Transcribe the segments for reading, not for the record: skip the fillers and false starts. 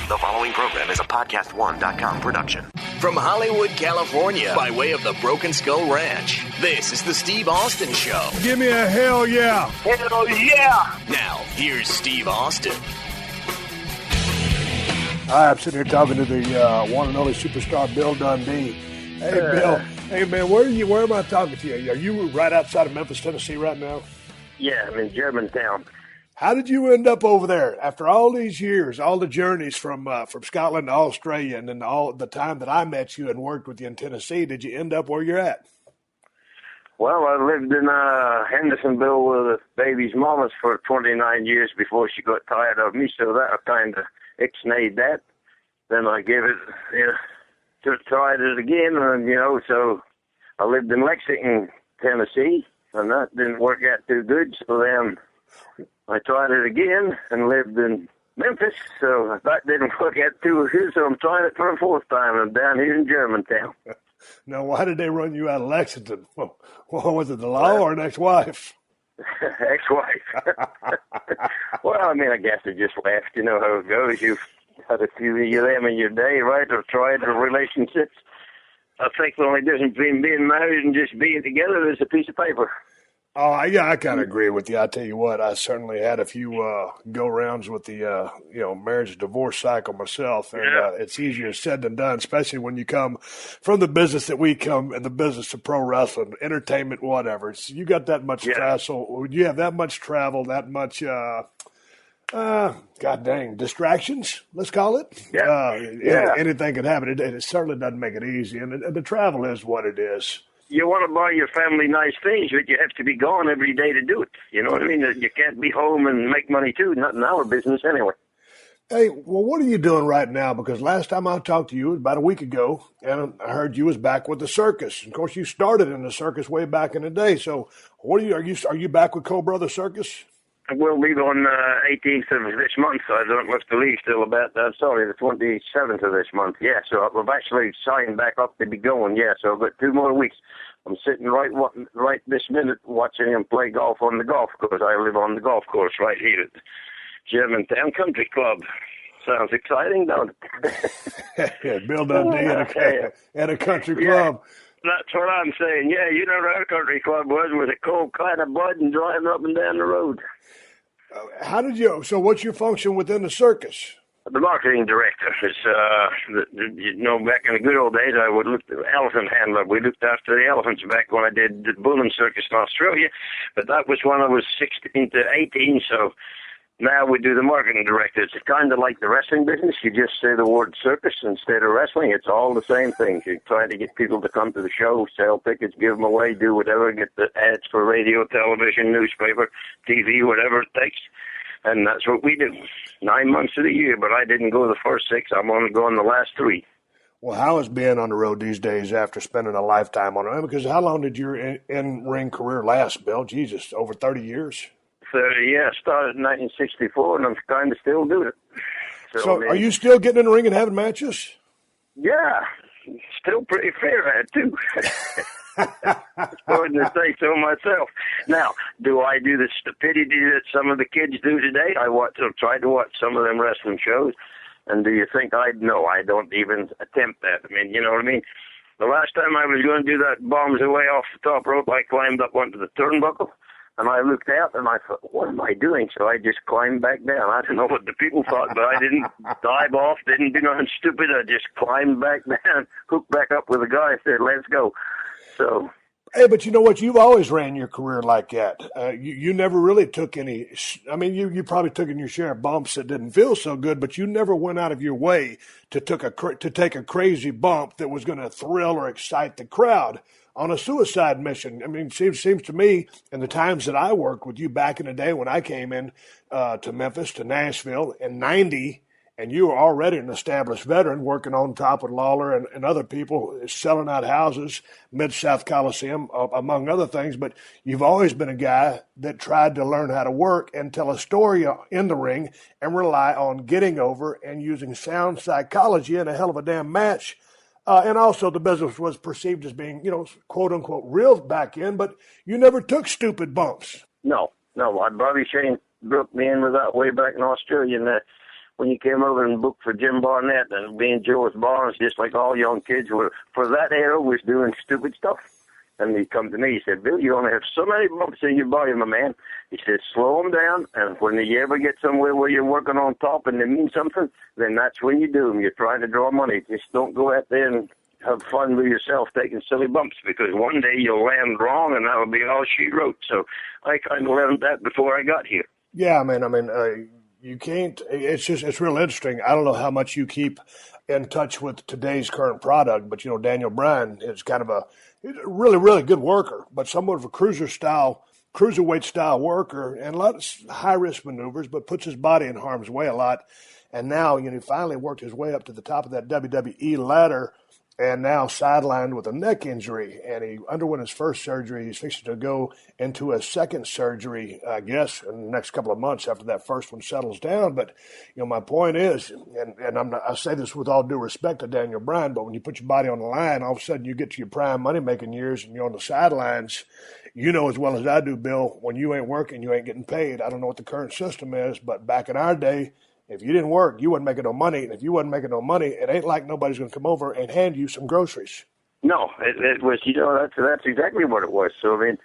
The following program is a PodcastOne.com production. From Hollywood, California, by way of the Broken Skull Ranch, this is the Steve Austin Show. Give me a hell yeah. Hell yeah. Now, here's Steve Austin. Hi, I'm sitting here talking to the one and only superstar Bill Dundee. Hey, Bill. Hey, man, where am I talking to you? Are you right outside of Memphis, Tennessee right now? Yeah, I'm in Germantown. How did you end up over there after all these years, all the journeys from Scotland to Australia, and then all the time that I met you and worked with you in Tennessee? Did you end up where you're at? Well, I lived in Hendersonville with the baby's mamas for 29 years before she got tired of me, so that kind of ixnayed that. Then I gave it, tried it again, and, so I lived in Lexington, Tennessee, and that didn't work out too good, so then I tried it again and lived in Memphis, so that didn't work out too good, so I'm trying it for a fourth time. I'm down here in Germantown. Now, why did they run you out of Lexington? What was it, the law or an ex-wife? Ex-wife. Well, I guess they just laughed. You know how it goes. You've had a few of them in your day, right, or tried relationships. I think the only difference between being married and just being together is a piece of paper. Oh, yeah, I kind of agree with you. I tell you what, I certainly had a few go-rounds with the, marriage divorce cycle myself, and it's easier said than done, especially when you come from the business that we come, in the business of pro wrestling, entertainment, whatever. You got that much travel, you have that much travel, that much, God dang, distractions, let's call it. Anything can happen. It certainly doesn't make it easy, and the travel is what it is. You want to buy your family nice things, but you have to be gone every day to do it. You know what I mean? You can't be home and make money, too. Not in our business, anyway. Hey, well, what are you doing right now? Because last time I talked to you was about a week ago, and I heard you was back with the circus. Of course, you started in the circus way back in the day. So, are you back with Co-Brother Circus? We'll leave on 18th of this month. I don't have to leave till about, the 27th of this month. Yeah, so I've actually signed back up to be going. Yeah, so I've got 2 more weeks. I'm sitting right this minute watching him play golf on the golf course. I live on the golf course right here at Germantown Country Club. Sounds exciting, don't it? Yeah, Bill Dundee at a country club. That's what I'm saying. Yeah, you know where our country club was with a cold kind of bud and driving up and down the road. So what's your function within the circus? The marketing director. Back in the good old days, I would look at the elephant handler. We looked after the elephants back when I did the Bull and Circus in Australia, but that was when I was 16 to 18, so now we do the marketing director. It's kind of like the wrestling business. You just say the word circus instead of wrestling. It's all the same thing. You try to get people to come to the show, sell tickets, give them away, do whatever, get the ads for radio, television, newspaper, TV, whatever it takes. And that's what we do. 9 months of the year, but I didn't go the first 6. I'm only going the last 3. Well, how is being on the road these days after spending a lifetime on it? Because how long did your in-ring career last, Bill? Jesus, over 30 years? 30, yeah. Started in 1964, and I'm kind of still doing it. So are you still getting in the ring and having matches? Yeah. Still pretty fair at it, too. Going to say so myself. Now, do I do the stupidity that some of the kids do today? I try to watch some of them wrestling shows, and do you think No, I don't even attempt that. You know what I mean? The last time I was going to do that bombs away off the top rope, I climbed up onto the turnbuckle, and I looked out, and I thought, what am I doing? So I just climbed back down. I don't know what the people thought, but I didn't dive off, didn't do nothing stupid. I just climbed back down, hooked back up with a guy, said, let's go. So, hey, but you know what? You've always ran your career like that. You never really took any. You probably took in your share of bumps that didn't feel so good, but you never went out of your way to take a crazy bump that was going to thrill or excite the crowd on a suicide mission. It seems to me, in the times that I worked with you back in the day when I came in to Memphis, to Nashville in '90. And you were already an established veteran working on top with Lawler and other people, selling out houses, Mid-South Coliseum, among other things. But you've always been a guy that tried to learn how to work and tell a story in the ring and rely on getting over and using sound psychology in a hell of a damn match. And also the business was perceived as being, quote unquote, real back in, but you never took stupid bumps. No. Bobby Shane broke me in with that way back in Australia. And when you came over and booked for Jim Barnett and being Joe's Barnes, just like all young kids were, for that era, was doing stupid stuff. And he come to me, he said, Bill, you only have so many bumps in your body, my man. He said, slow them down, and when you ever get somewhere where you're working on top and they mean something, then that's when you do them. You're trying to draw money. Just don't go out there and have fun with yourself taking silly bumps, because one day you'll land wrong, and that'll be all she wrote. So I kind of learned that before I got here. Yeah, man. You can't. It's real interesting. I don't know how much you keep in touch with today's current product, but Daniel Bryan is kind of he's a really, really good worker, but somewhat of a cruiserweight style worker, and a lot of high risk maneuvers, but puts his body in harm's way a lot. And now, he finally worked his way up to the top of that WWE ladder, and now sidelined with a neck injury. And he underwent his first surgery. He's fixing to go into a second surgery, I guess, in the next couple of months after that first one settles down. But, my point is, and I say this with all due respect to Daniel Bryan, but when you put your body on the line, all of a sudden you get to your prime money-making years and you're on the sidelines. You know as well as I do, Bill, when you ain't working, you ain't getting paid. I don't know what the current system is, but back in our day, if you didn't work, you wasn't making no money. And if you wasn't making no money, it ain't like nobody's going to come over and hand you some groceries. No, it was, that's exactly what it was. So, and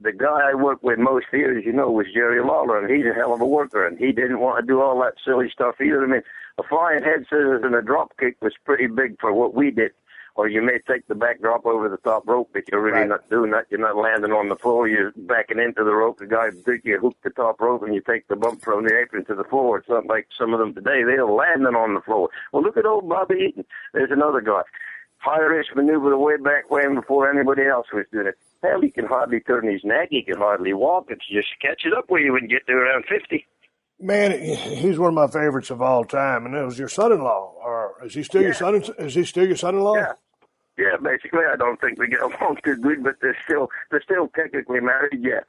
the guy I worked with most here, was Jerry Lawler, and he's a hell of a worker, and he didn't want to do all that silly stuff either. A flying head scissors and a drop kick was pretty big for what we did. Or you may take the back drop over the top rope, but you're really not doing that. You're not landing on the floor. You're backing into the rope. The guy, you hook the top rope, and you take the bump from the apron to the floor. It's not like some of them today. They're landing on the floor. Well, look at old Bobby Eaton. There's another guy. High-risk maneuver way back when before anybody else was doing it. Hell, he can hardly turn his neck. He can hardly walk. It's just catches up with you when you get to around 50. Man, he's one of my favorites of all time, and it was your son-in-law. Or is he still your son? Is he still your son-in-law? Yeah, basically, I don't think we get along too good, but they're still technically married. Yeah.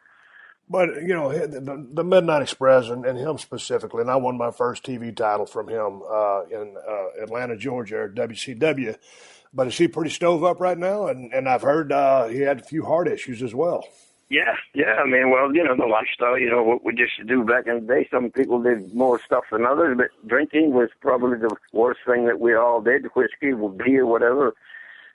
But the Midnight Express and him specifically, and I won my first TV title from him in Atlanta, Georgia, at WCW. But is he pretty stove up right now? And I've heard he had a few heart issues as well. Yeah. The lifestyle, what we used to do back in the day. Some people did more stuff than others, but drinking was probably the worst thing that we all did. Whiskey, beer, whatever.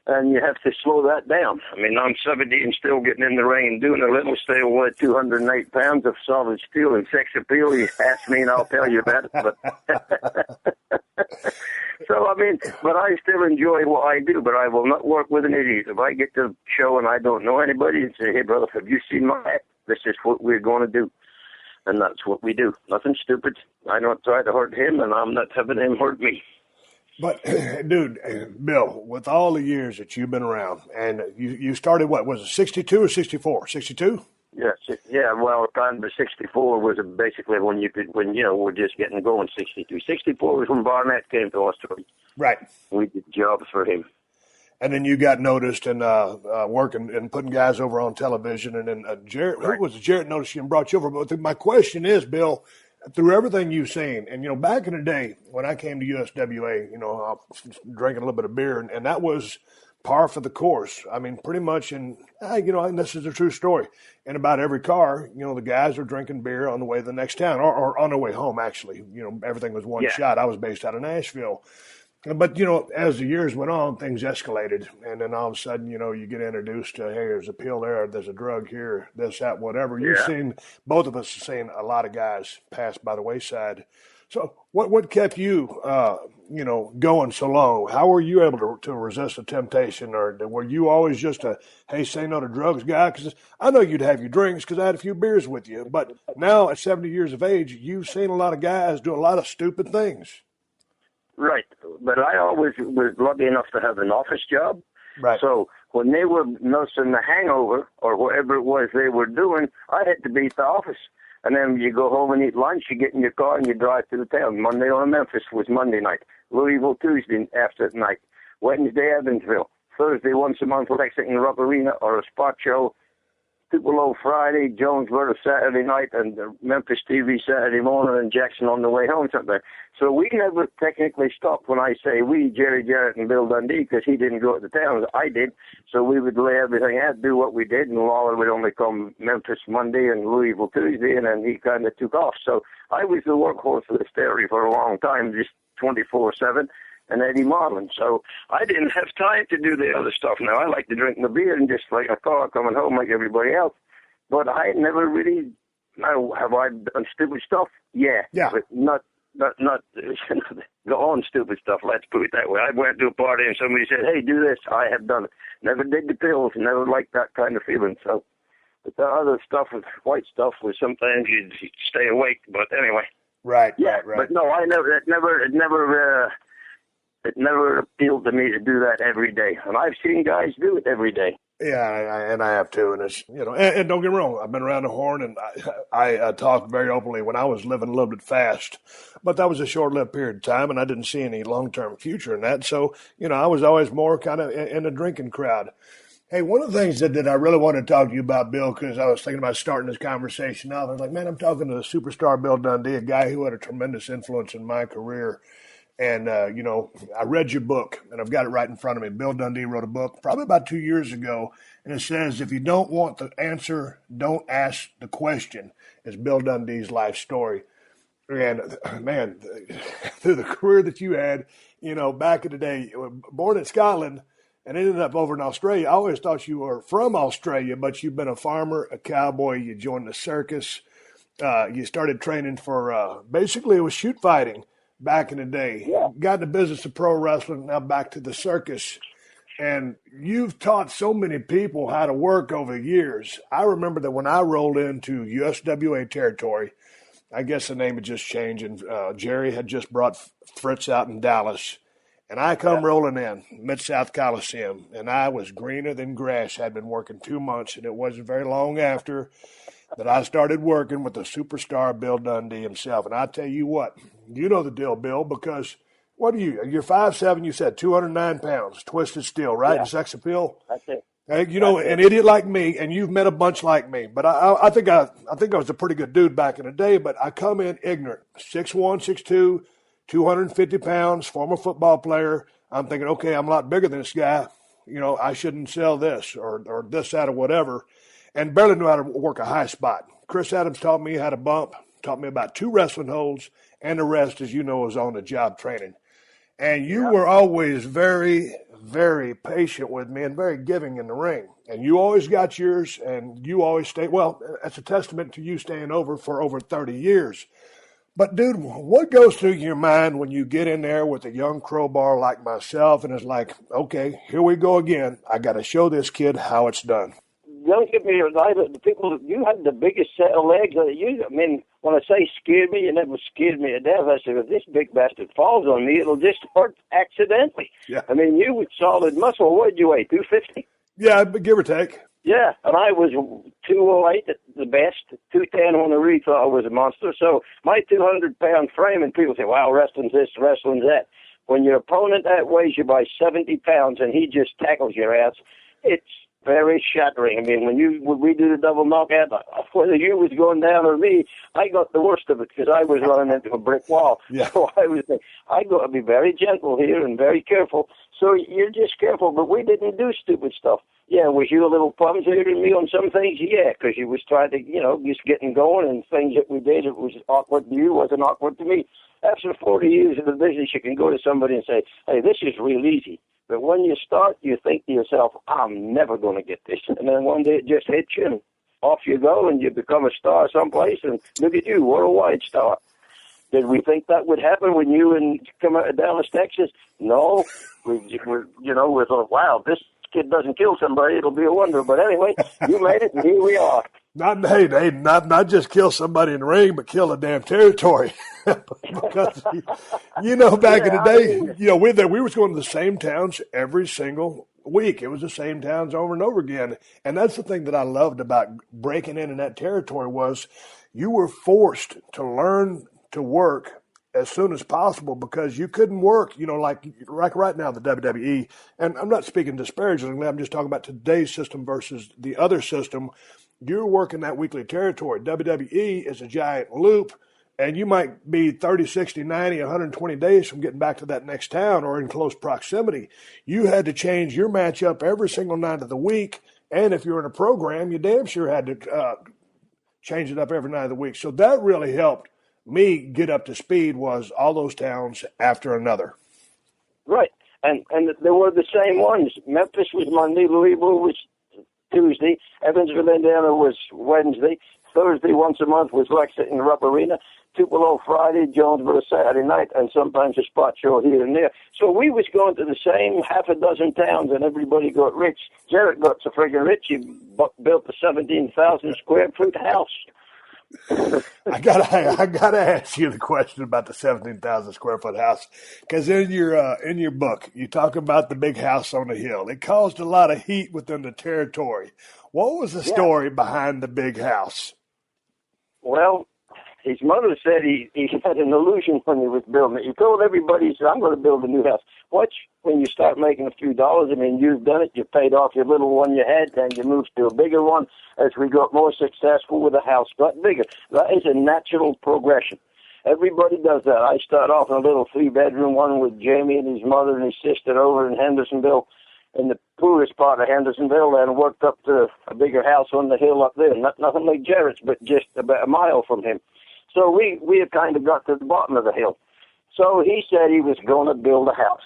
And you have to slow that down. I'm 70 and still getting in the ring and doing a little, still weigh 208 pounds of solid steel and sex appeal. You ask me and I'll tell you about it. But but I still enjoy what I do, but I will not work with an idiot. If I get to the show and I don't know anybody and say, hey, brother, have you seen my act? This is what we're going to do. And that's what we do. Nothing stupid. I don't try to hurt him, and I'm not having him hurt me. But, dude, Bill, with all the years that you've been around, and you started, what, was it 62 or 64? 62? Yeah, well, kind of 64 was basically when we're just getting going, 62. 64 was when Barnett came to Australia. Right. We did jobs for him. And then you got noticed and working and putting guys over on television. And then Jarrett, who was Jarrett noticed you and brought you over? But my question is, Bill, through everything you've seen, and, back in the day when I came to USWA, I was drinking a little bit of beer, and that was par for the course. Pretty much, and this is a true story. In about every car, the guys are drinking beer on the way to the next town or on their way home, actually. Everything was one shot. I was based out of Nashville. But, as the years went on, things escalated. And then all of a sudden, you get introduced to, hey, there's a pill there, there's a drug here, this, that, whatever. Yeah. You've seen, both of us have seen a lot of guys pass by the wayside. So what kept you, going so long? How were you able to resist the temptation? Or were you always just a, hey, say no to drugs guy? Because I know you'd have your drinks because I had a few beers with you. But now at 70 years of age, you've seen a lot of guys do a lot of stupid things. Right, but I always was lucky enough to have an office job. Right. So when they were nursing the hangover or whatever it was they were doing, I had to be at the office. And then you go home and eat lunch, you get in your car and you drive to the town. Monday on Memphis was Monday night. Louisville Tuesday after night. Wednesday Evansville. Thursday once a month Lexington Rock Arena or a spot show Tupelo Friday, Jonesboro Saturday night, and Memphis TV Saturday morning, and Jackson on the way home something. So we never technically stopped. When I say we, Jerry Jarrett and Bill Dundee, because he didn't go to the towns, I did. So we would lay everything out, do what we did, and Lawler would only come Memphis Monday and Louisville Tuesday, and then he kind of took off. So I was the workhorse of this area for a long time, just 24/7. And Eddie Marlin. So I didn't have time to do the other stuff. Now I like to drink my beer and just like a car coming home like everybody else. But I never really. Now have I done stupid stuff? Yeah. But not go on stupid stuff. Let's put it that way. I went to a party and somebody said, "Hey, do this." I have done it. Never did the pills. Never liked that kind of feeling. So, but the other stuff with white stuff was sometimes you'd stay awake. But anyway. Right. But no, I never. It never appealed to me to do that every day. And I've seen guys do it every day. Yeah, and I have too. And it's, and don't get me wrong, I've been around the horn, and I talked very openly when I was living a little bit fast. But that was a short-lived period of time, and I didn't see any long-term future in that. So, I was always more kind of in the drinking crowd. Hey, one of the things that I really wanted to talk to you about, Bill, because I was thinking about starting this conversation off. I was like, man, I'm talking to the superstar Bill Dundee, a guy who had a tremendous influence in my career. And, I read your book, and I've got it right in front of me. Bill Dundee wrote a book probably about 2 years ago, and it says, if you don't want the answer, don't ask the question. It's Bill Dundee's life story. And, man, through the career that you had, back in the day, born in Scotland and ended up over in Australia. I always thought you were from Australia, but you've been a farmer, a cowboy. You joined the circus. You started training for basically it was shoot fighting. Back in the day, got in the business of pro wrestling, now back to the circus. And you've taught so many people how to work over the years. I remember that when I rolled into USWA territory, I guess the name had just changed, and Jerry had just brought Fritz out in Dallas. And I come rolling in, Mid-South Coliseum, and I was greener than grass. I'd been working 2 months, and it wasn't very long after that I started working with the superstar Bill Dundee himself. And I tell you what, you know the deal, Bill, because what are you? You're 5'7", you said 209 pounds, twisted steel, right? Yeah. And sex appeal? That's it. Hey, an idiot like me, and you've met a bunch like me. But I think I was a pretty good dude back in the day, but I come in ignorant, 6'1", 6'2", 250 pounds, former football player. I'm thinking, okay, I'm a lot bigger than this guy. I shouldn't sell this or this, that, or whatever. And barely knew how to work a high spot. Chris Adams taught me how to bump, taught me about 2 wrestling holds, and the rest, as you know, is on the job training. And you were always very, very patient with me and very giving in the ring. And you always got yours, and you always stayed. Well, that's a testament to you staying over for over 30 years. But, dude, what goes through your mind when you get in there with a young crowbar like myself and it's like, okay, here we go again. I got to show this kid how it's done. Don't get me right. The people, you had the biggest set of legs. When I say scared me, you never scared me to death. I said, if this big bastard falls on me, it'll just hurt accidentally. Yeah. You with solid muscle. What did you weigh, 250? Yeah, give or take. Yeah, and I was 208 at the best, 210 when I really thought I was a monster. So my 200-pound frame, and people say, wow, wrestling's this, wrestling's that. When your opponent outweighs you by 70 pounds and he just tackles your ass, it's very shattering. When we do the double knockout, whether you was going down or me, I got the worst of it because I was running into a brick wall. Yeah. So I got to be very gentle here and very careful. So you're just careful, but we didn't do stupid stuff. Yeah, was you a little clumsier than me on some things? Yeah, because you was trying to, just getting going, and things that we did, it was awkward to you, wasn't awkward to me. After 40 years in the business, you can go to somebody and say, hey, this is real easy. But when you start, you think to yourself, I'm never going to get this. And then one day it just hits you, and off you go, and you become a star someplace, and look at you, worldwide star. Did we think that would happen when you come out of Dallas, Texas? No. We thought, wow, this kid doesn't kill somebody, it'll be a wonder. But anyway, you made it, and here we are. Not just kill somebody in the ring, but kill a damn territory. Because, back in the day, we were going to the same towns every single week. It was the same towns over and over again. And that's the thing that I loved about breaking in that territory was you were forced to learn to work as soon as possible because you couldn't work, like right now, the WWE. And I'm not speaking disparagingly. I'm just talking about today's system versus the other system you're working that weekly territory. WWE is a giant loop, and you might be 30, 60, 90, 120 days from getting back to that next town or in close proximity. You had to change your matchup every single night of the week, and if you're in a program, you damn sure had to change it up every night of the week. So that really helped me get up to speed, was all those towns after another. Right. And they were the same ones. Memphis was Monday, Louisville was Tuesday, Evansville, Indiana was Wednesday, Thursday once a month was Lexington Rupp Arena, Tupelo Friday, Jonesboro Saturday night, and sometimes a spot show here and there. So we was going to the same half a dozen towns, and everybody got rich. Jarrett got so friggin' rich, he built a 17,000 square foot house. I gotta ask you the question about the 17,000 square foot house, because in your book you talk about the big house on the hill. It caused a lot of heat within the territory. What was the story behind the big house? Well, his mother said he had an illusion when he was building it. He told everybody, he said, I'm going to build a new house. Watch when you start making a few dollars. I mean, you've done it. You paid off your little one you had, and you moved to a bigger one. As we got more successful with the house, got bigger. That is a natural progression. Everybody does that. I start off in a little 3-bedroom one with Jamie and his mother and his sister over in Hendersonville, in the poorest part of Hendersonville, and worked up to a bigger house on the hill up there. Nothing like Jarrett's, but just about a mile from him. So we had kind of got to the bottom of the hill. So he said he was going to build a house.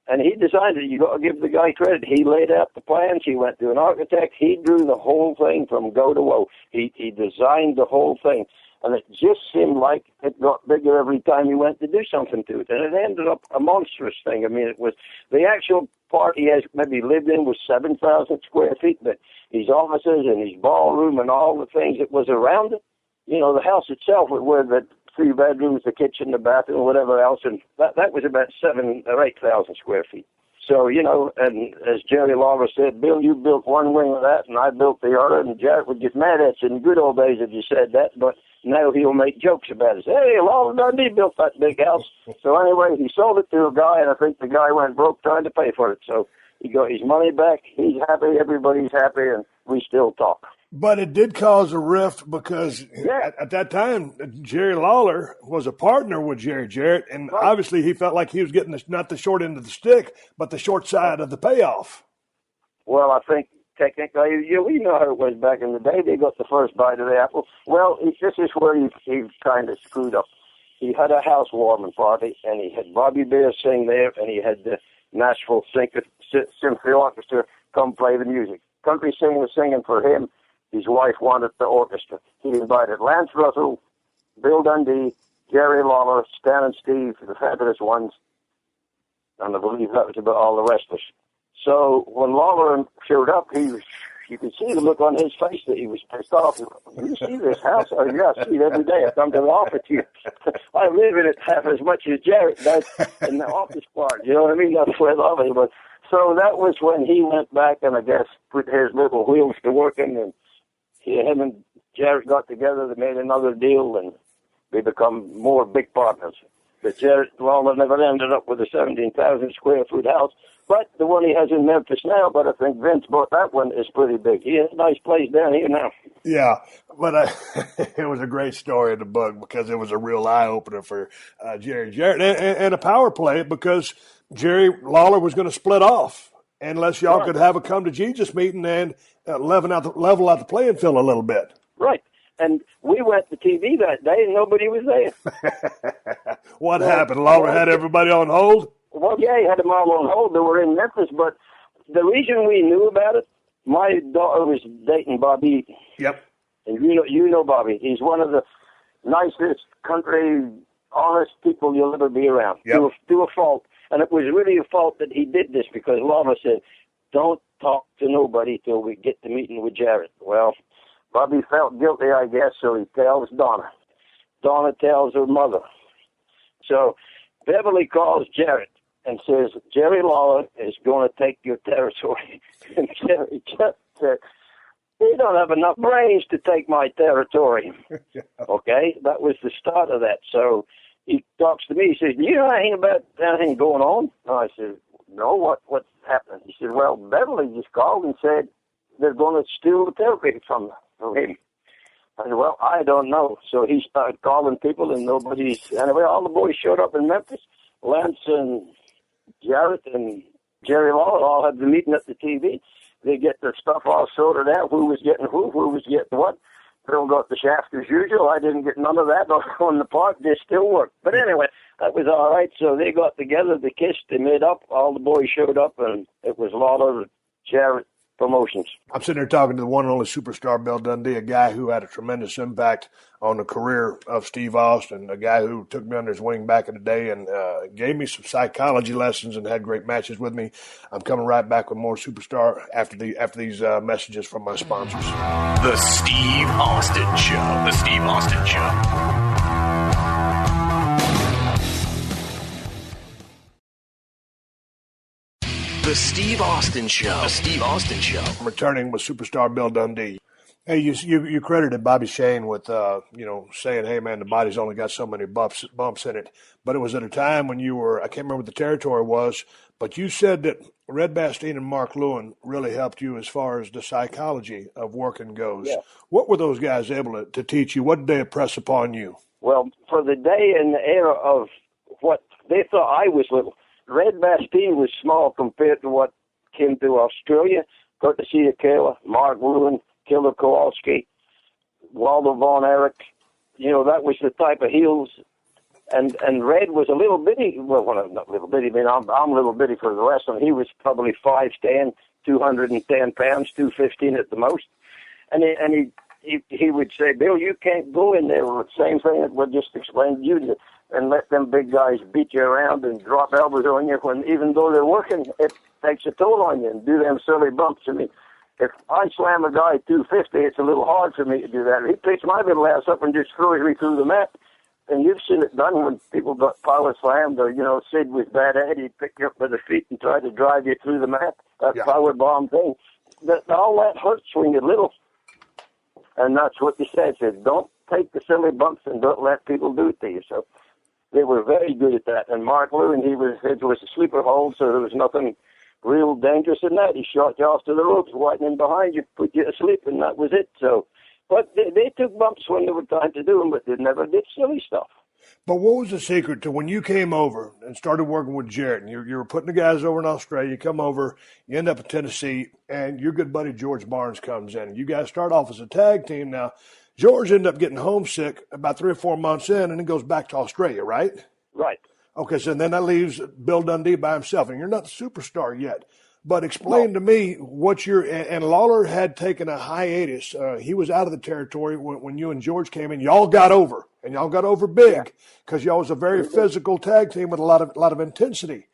And he designed it. You got to give the guy credit. He laid out the plans. He went to an architect. He drew the whole thing from go to woe. He designed the whole thing. And it just seemed like it got bigger every time he went to do something to it. And it ended up a monstrous thing. I mean, it was the actual part he has maybe lived in was 7,000 square feet, but his offices and his ballroom and all the things that was around it, you know, the house itself were the 3 bedrooms, the kitchen, the bathroom, whatever else, and that was about 7,000 or 8,000 square feet. So, you know, and as Jerry Lawler said, Bill, you built one wing of that, and I built the other, and Jarrett would get mad at you in the good old days if you said that, but now he'll make jokes about it. Hey, Lawler Dundee built that big house. So anyway, he sold it to a guy, and I think the guy went broke trying to pay for it. So he got his money back. He's happy. Everybody's happy, and we still talk. But it did cause a rift because at that time, Jerry Lawler was a partner with Jerry Jarrett, and obviously he felt like he was getting not the short end of the stick, but the short side of the payoff. Well, I think technically, we know how it was back in the day. They got the first bite of the apple. Well, this is where he kind of screwed up. He had a housewarming party, and he had Bobby Bear sing there, and he had the Nashville Symphony Orchestra come play the music. Country singers singing for him. His wife wanted the orchestra. He invited Lance Russell, Bill Dundee, Jerry Lawler, Stan and Steve, the fabulous ones, and I believe that was about all the rest of us. So when Lawler showed up, you could see the look on his face that he was pissed off. You see this house? Oh, yeah, I see it every day. I come to the office here. I live in it half as much as Jarrett does in the office part. You know what I mean? That's where I love it. But so that was when he went back and I guess put his little wheels to working, and him and Jarrett got together. They made another deal, and they become more big partners. But Jarrett Lawler never ended up with a 17,000 square foot house. But the one he has in Memphis now, but I think Vince bought that one, is pretty big. He has a nice place down here now. Yeah, but it was a great story in the book because it was a real eye-opener for Jerry Jarrett and a power play because Jerry Lawler was going to split off unless y'all could have a come-to-Jesus meeting and level out the playing field a little bit. Right. And we went to TV that day and nobody was there. What happened? Lawler had everybody on hold? Well, yeah, he had them all on hold. They were in Memphis, but the reason we knew about it, my daughter was dating Bobby. Yep. And you know Bobby. He's one of the nicest, country, honest people you'll ever be around. Yep. To a fault. And it was really a fault that he did this because Lawler said, don't talk to nobody till we get to meeting with Jarrett. Well, Bobby felt guilty, I guess, so he tells Donna. Donna tells her mother. So Beverly calls Jarrett and says, Jerry Lawler is going to take your territory. And Jerry just said, they don't have enough brains to take my territory. Okay? That was the start of that. So he talks to me. He says, do you know anything about anything going on? And I said, no, what's happening? He said, well, Beverly just called and said they're going to steal the territory from for him? I said, well, I don't know. So he started calling people, and anyway, all the boys showed up in Memphis. Lance and Jarrett and Jerry Lawler all had the meeting at the TV. They get the stuff all sorted out, who was getting who was getting what. Bill got the shaft as usual. I didn't get none of that on the park. They still worked. But anyway, that was all right. So they got together, they kissed, they made up. All the boys showed up, and it was Lawler, Jarrett Promotions. I'm sitting there talking to the one and only superstar Bill Dundee, a guy who had a tremendous impact on the career of Steve Austin, a guy who took me under his wing back in the day and gave me some psychology lessons and had great matches with me. I'm coming right back with more Superstar after these messages from my sponsors. The Steve Austin Show. The Steve Austin Show. The Steve Austin Show. The Steve Austin Show. I'm returning with superstar Bill Dundee. Hey, you credited Bobby Shane with saying, hey man, the body's only got so many bumps in it. But it was at a time when you were, I can't remember what the territory was, but you said that Red Bastien and Mark Lewin really helped you as far as the psychology of working goes. Yeah. What were those guys able to teach you? What did they impress upon you? Well, for the day and the era of what they thought I was little, Red Bastien was small compared to what came to Australia. Courtesy of Kayla, Mark Lewin, Killer Kowalski, Waldo Von Erich. That was the type of heels. And Red was a little bitty. Well, not little bitty. I mean, I'm little bitty for the wrestling. He was probably 5'10", 210 pounds, 215 at the most. And he would say, Bill, you can't go in there with the same thing that we just explained to you, and let them big guys beat you around and drop elbows on you when, even though they're working, it takes a toll on you and do them silly bumps. I mean, if I slam a guy 250, it's a little hard for me to do that. He picks my little ass up and just throws me through the mat. And you've seen it done when people got power slammed, or, Sid was bad at it. He'd pick you up by the feet and try to drive you through the mat. That power bomb thing. All that hurts when you're little. And that's what they said. Don't take the silly bumps and don't let people do it to you. So they were very good at that. And Mark Lewin, his was a sleeper hold, so there was nothing real dangerous in that. He shot you off to the ropes, widening behind you, put you to sleep, and that was it. So, but they took bumps when they were trying to do them, but they never did silly stuff. But what was the secret to when you came over and started working with Jarrett, and you were putting the guys over in Australia, you come over, you end up in Tennessee, and your good buddy George Barnes comes in, and you guys start off as a tag team. Now, George ended up getting homesick about 3 or 4 months in, and then goes back to Australia, right? Right. Okay, so then that leaves Bill Dundee by himself, and you're not the superstar yet. But explain to me what and Lawler had taken a hiatus. He was out of the territory when you and George came in. Y'all got over, and y'all got over big because y'all was a very physical tag team with a lot of intensity.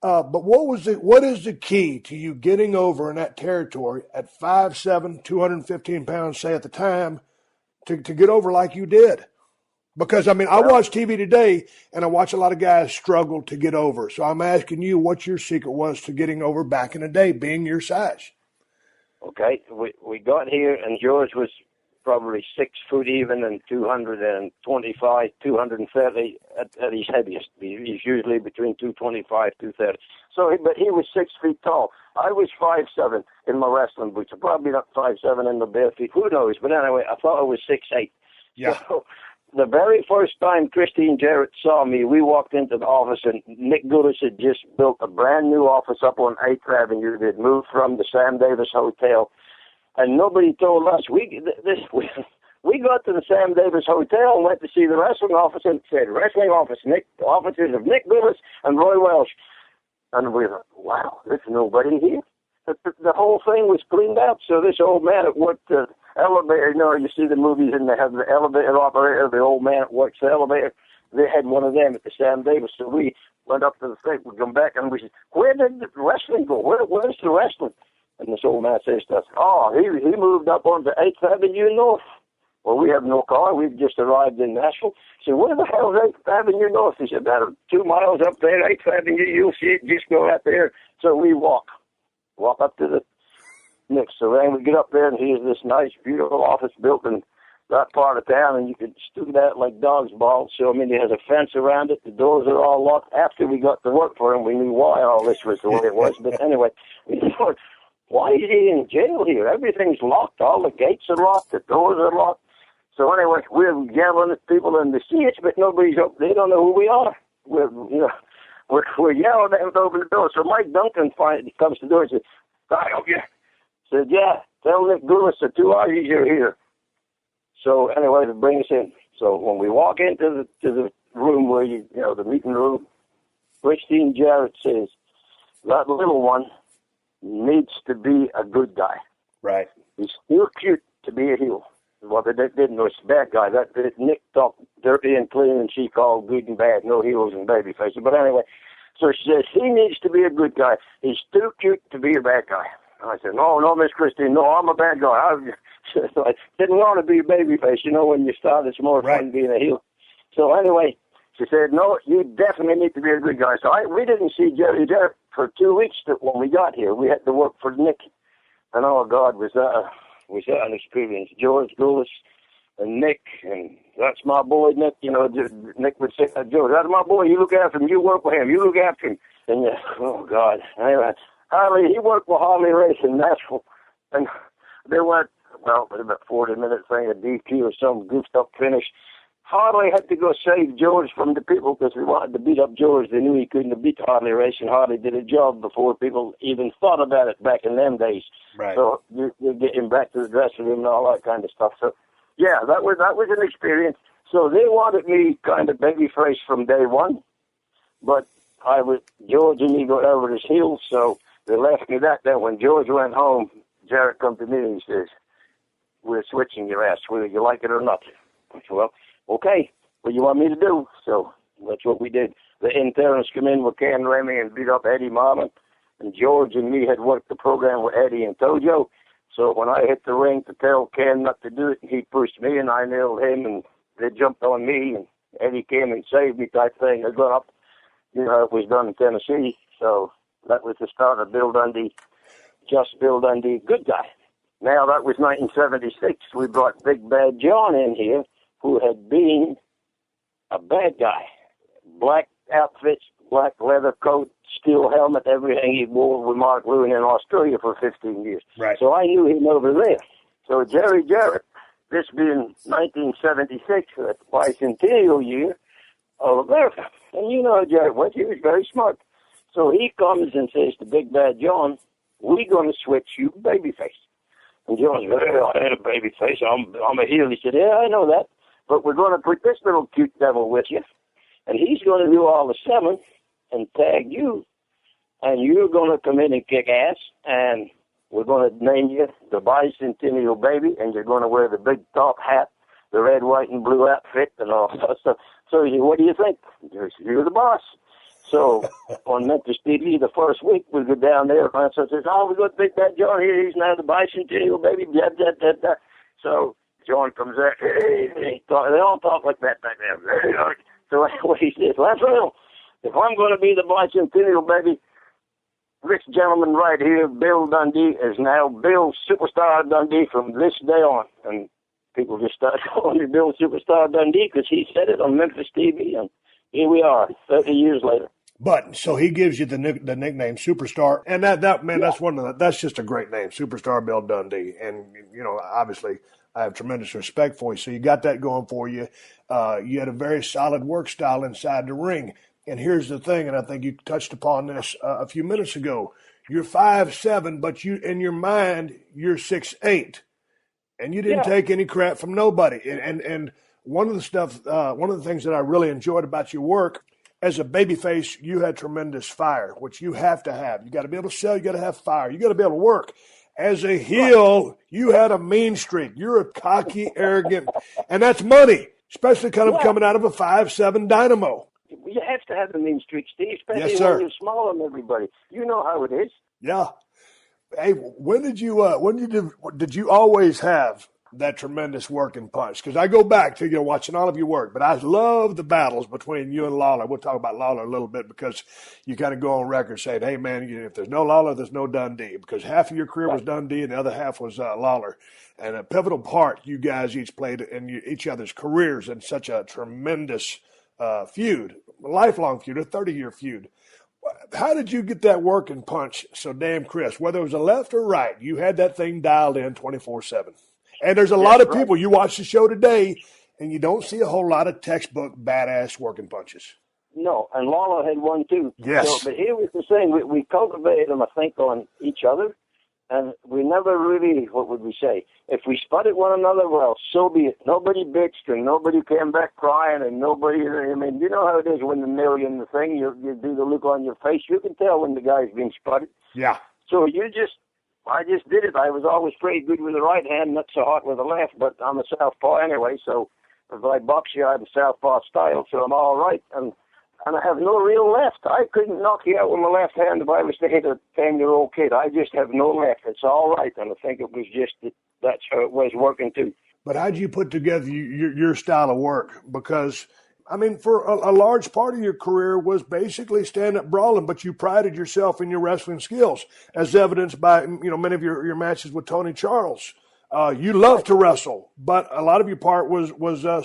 But what is the key to you getting over in that territory at 5'7", 215 pounds, say at the time, to get over like you did? Because, I mean, I watch TV today, and I watch a lot of guys struggle to get over. So I'm asking you what your secret was to getting over back in the day, being your size. Okay, we got here, and George was probably 6 foot even and 225, 230 at his heaviest. He's usually between 225, 230. So, but he was 6 feet tall. I was 5'7" in my wrestling boots. I'm probably not 5'7" in the bare feet. Who knows? But anyway, I thought I was 6'8". Yeah. So, the very first time Christine Jarrett saw me, we walked into the office, and Nick Goudas had just built a brand new office up on 8th Avenue. They'd moved from the Sam Davis Hotel, and nobody told us. We got to the Sam Davis Hotel and went to see the wrestling office, and it said, wrestling office, offices of Nick Goudas and Roy Welsh. And we thought, wow, there's nobody here. The whole thing was cleaned out, so this old man at work, elevator, you see the movies and they have the elevator operator, the old man that works the elevator. They had one of them at the Sam Davis. So we went up to the thing, we come back, and we said, where did the wrestling go? Where's the wrestling? And this old man says to us, he moved up onto 8th Avenue North. Well, we have no car. We've just arrived in Nashville. So where the hell is 8th Avenue North? He said, about 2 miles up there, 8th Avenue, you'll see it. Just go out there. So we walk up to the next. So then we get up there, and here's this nice, beautiful office built in that part of town, and you could stood out like dog's balls. So, I mean, he has a fence around it. The doors are all locked. After we got to work for him, we knew why all this was the way it was. But anyway, we thought, why is he in jail here? Everything's locked. All the gates are locked. The doors are locked. So anyway, we're yelling at people in the seats, but nobody's up. They don't know who we are. We're yelling at them to open the door. So Mike Duncan finally comes to the door and says, "I help you." Said, "Yeah, tell Nick Goulis the 2 hours you're here." So anyway, they bring us in. So when we walk into the room where the meeting room, Christine Jarrett says, "That little one needs to be a good guy. Right. He's too cute to be a heel." Well, they didn't know it's a bad guy. That Nick talked dirty and clean, and she called good and bad, no heels and baby faces. But anyway, so she says, "He needs to be a good guy. He's too cute to be a bad guy." I said, no, Miss Christine, no, I'm a bad guy. So I didn't want to be a baby face. When you start, it's more fun being a heel. So anyway, she said, "No, you definitely need to be a good guy." So we didn't see Jerry there for 2 weeks when we got here. We had to work for Nick. And oh, God, was that an experience. George Goulis and Nick, and that's my boy, Nick. Nick would say, "George, that's my boy. You look after him. You work with him. You look after him." And, oh, God. Anyway, he worked with Harley Race in Nashville. And they went, it was about 40-minute thing, a DQ or some goofed-up finish. Harley had to go save George from the people because we wanted to beat up George. They knew he couldn't beat Harley Race, and Harley did a job before people even thought about it back in them days. Right. So you get him back to the dressing room and all that kind of stuff. So, yeah, that was an experience. So they wanted me kind of babyface from day one, but George and me got over his heels, so they left me that. Then when George went home, Jarrett come to me and he says, "We're switching your ass, whether you like it or not." I said, "Well, okay, what do you want me to do?" So that's what we did. The interns come in with Ken Ramey and beat up Eddie Marmon, and George and me had worked the program with Eddie and Tojo. So when I hit the ring to tell Ken not to do it, he pushed me and I nailed him, and they jumped on me, and Eddie came and saved me type thing. I got up, it was done in Tennessee. So that was the start of Bill Dundee, just Bill Dundee, good guy. Now that was 1976. We brought Big Bad John in here, who had been a bad guy. Black outfits, black leather coat, steel helmet, everything he wore with Mark Lewin in Australia for 15 years. Right. So I knew him over there. So Jerry Jarrett, this being 1976, the bicentennial year of America. And Jerry was, he was very smart. So he comes and says to Big Bad John, "We're going to switch you babyface." And John said, "I ain't a babyface. I'm a heel." He said, "Yeah, I know that. But we're going to put this little cute devil with you, and he's going to do all the selling and tag you, and you're going to come in and kick ass, and we're going to name you the Bicentennial Baby, and you're going to wear the big top hat, the red, white, and blue outfit, and all that stuff." So he said, "What do you think?" He said, "You're the boss." So on Memphis TV, the first week, we go down there, and so says, "Oh, we got Big Bad John here. He's now the Bicentennial Baby." Blah, blah, blah, blah. So John comes out. They all talk like that back there. So anyway, he says, "That's real. If I'm going to be the Bicentennial Baby, this gentleman right here, Bill Dundee, is now Bill Superstar Dundee from this day on." And people just started calling me Bill Superstar Dundee because he said it on Memphis TV, and here we are, 30 years later. But so he gives you the nickname Superstar, and that's just a great name, Superstar Bill Dundee. And obviously, I have tremendous respect for you. So you got that going for you. You had a very solid work style inside the ring. And here's the thing, and I think you touched upon this a few minutes ago. You're 5'7", but in your mind, you're 6'8", and you didn't take any crap from nobody. And one of the things that I really enjoyed about your work, as a babyface, you had tremendous fire, which you have to have. You got to be able to sell. You got to have fire. You got to be able to work. As a heel, you had a mean streak. You're a cocky, arrogant, and that's money, especially coming out of a 5'7" dynamo. You have to have a mean streak, Steve, especially yes, sir. when you're smaller than everybody. You know how it is. Yeah. Hey, did you always have that tremendous working punch? Because I go back to watching all of your work, but I love the battles between you and Lawler. We'll talk about Lawler a little bit because you kind of go on record saying, "Hey, man, if there's no Lawler, there's no Dundee," because half of your career was Dundee and the other half was Lawler. And a pivotal part you guys each played in each other's careers in such a tremendous feud, a lifelong feud, a 30-year feud. How did you get that working punch so damn crisp? Whether it was a left or right, you had that thing dialed in 24/7. And there's a lot of people, you watch the show today, and you don't see a whole lot of textbook badass working punches. No, and Lawler had one too. Yes. So, but here was the thing, we cultivated them, I think, on each other, and we never really, what would we say? If we spotted one another, well, so be it. Nobody bitched, and nobody came back crying, and nobody, I mean, you know how it is when the million the thing, you do the look on your face. You can tell when the guy's been spotted. Yeah. So I just did it. I was always pretty good with the right hand, not so hot with the left, but I'm a southpaw anyway, so if I box you, I'm southpaw style, so I'm all right. And I have no real left. I couldn't knock you out with my left hand if I was to hit a 10-year-old kid. I just have no left. It's all right, and I think it was just that's how it was working too. But how'd you put together your style of work? Because, I mean, for a large part of your career was basically stand-up brawling, but you prided yourself in your wrestling skills, as evidenced by, many of your matches with Tony Charles. You love to wrestle, but a lot of your part was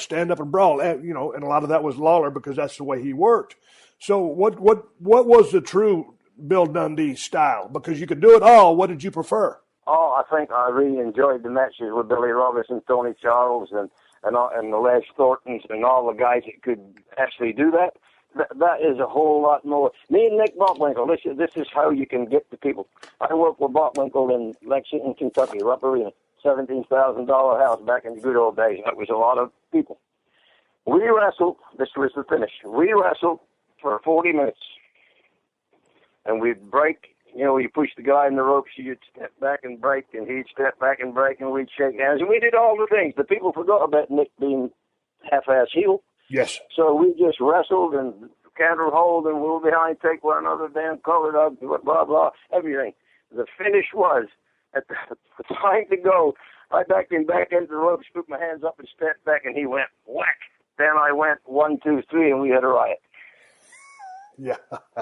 stand-up and brawl, and a lot of that was Lawler because that's the way he worked. So what was the true Bill Dundee style? Because you could do it all. What did you prefer? Oh, I think I really enjoyed the matches with Billy Robinson, Tony Charles, and the Les Thorntons and all the guys that could actually do that. That is a whole lot more. Me and Nick Botwinkle, this is how you can get the people. I worked with Botwinkle in Lexington, Kentucky, Rupp Arena. $17,000 house back in the good old days. That was a lot of people. We wrestled. This was the finish. We wrestled for 40 minutes. And we'd break. You push the guy in the ropes, you'd step back and break, and he'd step back and break, and we'd shake hands. And we did all the things. The people forgot about Nick being half-ass heel. Yes. So we just wrestled and counter hold and move behind, take one another down, cover it up, blah, blah, everything. The finish was, at the time to go, I backed him back into the ropes, put my hands up and stepped back, and he went whack. Then I went 1, 2, 3, and we had a riot. Yeah.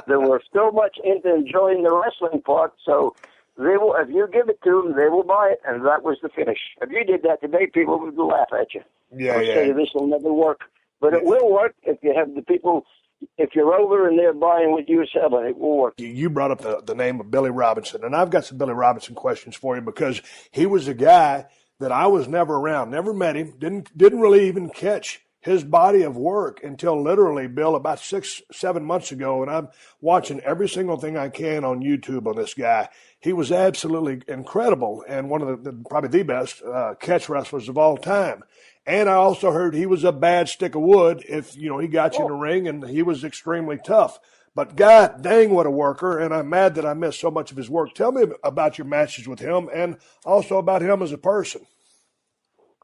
They were so much into enjoying the wrestling part, so they will. If you give it to them, they will buy it, and that was the finish. If you did that today, people would laugh at you. Yeah, yeah. Say this will never work, but it will work if you have the people. If you're over and they're buying what you're selling, it will work. You brought up the name of Billy Robinson, and I've got some Billy Robinson questions for you because he was a guy that I was never around, never met him, didn't really even catch his body of work until literally, Bill, about 6-7 months ago, and I'm watching every single thing I can on YouTube on this guy. He was absolutely incredible and one of probably the best catch wrestlers of all time. And I also heard he was a bad stick of wood if, he got you in the ring, and he was extremely tough. But God dang, what a worker, and I'm mad that I missed so much of his work. Tell me about your matches with him and also about him as a person.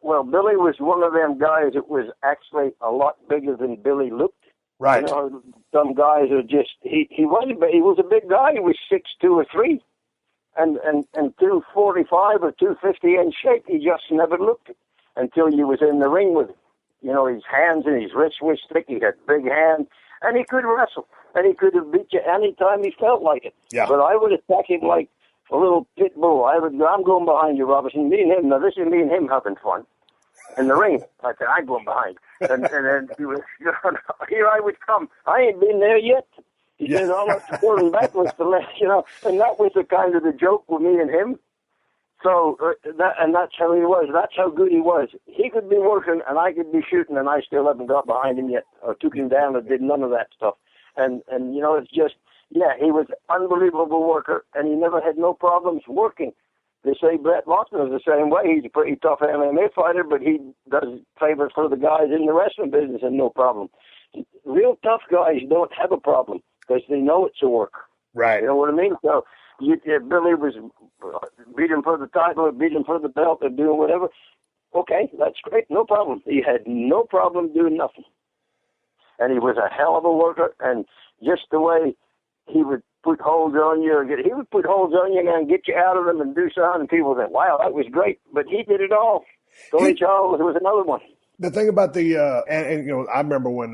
Well, Billy was one of them guys that was actually a lot bigger than Billy looked. Right. Some guys are just, he was a big guy. He was 6'2" or 3", and 245 or 250 in shape. He just never looked it until you was in the ring with him. His hands and his wrists were thick. He had big hands, and he could wrestle, and he could have beat you any time he felt like it. Yeah. But I would attack him like a little pit bull. I'm going behind you, Robertson. Me and him. Now this is me and him having fun in the ring. I said, I'm going behind. And then he was, here I would come. I ain't been there yet. He said, all that's going backwards to left, and that was the kind of the joke with me and him. So that's how he was. That's how good he was. He could be working, and I could be shooting, and I still haven't got behind him yet, or took him down, or did none of that stuff. And it's just, he was an unbelievable worker, and he never had no problems working. They say Brett Lawson is the same way. He's a pretty tough MMA fighter, but he does favors for the guys in the wrestling business and no problem. Real tough guys don't have a problem because they know it's a work. Right. You know what I mean? So Billy was beat him for the title or beat him for the belt or doing whatever. Okay, that's great. No problem. He had no problem doing nothing. And he was a hell of a worker, and just the way he would put holes on you, he would put holes on you and get you out of them and do something, and people would think, wow, that was great. But he did it all. Tony Charles was another one. The thing about I remember when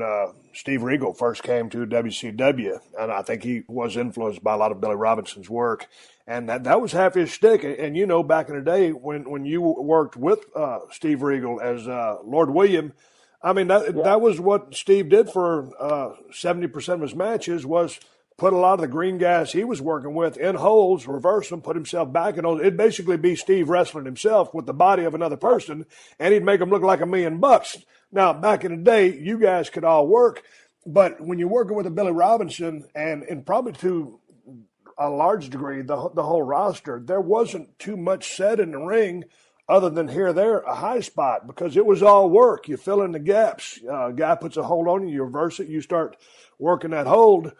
Steve Regal first came to WCW, and I think he was influenced by a lot of Billy Robinson's work, and that was half his shtick. And back in the day when you worked with Steve Regal as Lord William, I mean that was what Steve did for 70% of his matches was put a lot of the green guys he was working with in holds, reverse them, put himself back in holds. It'd basically be Steve wrestling himself with the body of another person, and he'd make them look like $1 million. Now, back in the day, you guys could all work, but when you're working with a Billy Robinson, and probably to a large degree, the whole roster, there wasn't too much said in the ring other than here or there, a high spot, because it was all work. You fill in the gaps. A guy puts a hold on you, you reverse it, you start working that hold.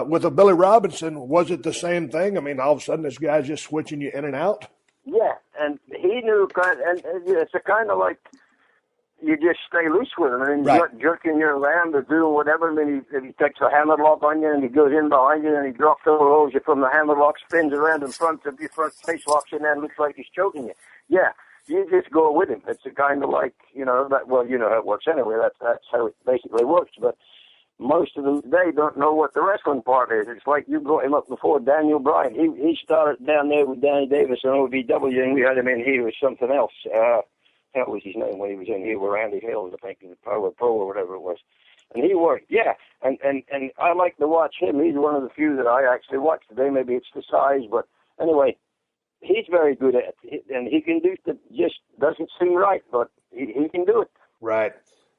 With a Billy Robinson, was it the same thing? I mean, all of a sudden this guy's just switching you in and out? Yeah, and he knew and it's a kind of like you just stay loose with him, and you're not jerking your around or doing whatever. And then he takes a hammer lock on you, and he goes in behind you, and he drops over, rolls you from the hammer lock, spins around in front of your front face, locks you, and then looks like he's choking you. Yeah, you just go with him. It's a kind of like, that. Well, you know how it works anyway. That's how it basically works. But most of them today don't know what the wrestling part is. It's like you brought him up before, Daniel Bryan. He started down there with Danny Davis and OVW, and we had him in here with something else. That was his name when he was in here with Randy Hills, I think, in the Power Pro or whatever it was. And he worked, yeah. And I like to watch him. He's one of the few that I actually watch today. Maybe it's the size, but anyway, he's very good at it. And he can do it. Just doesn't seem right, but he can do it. Right.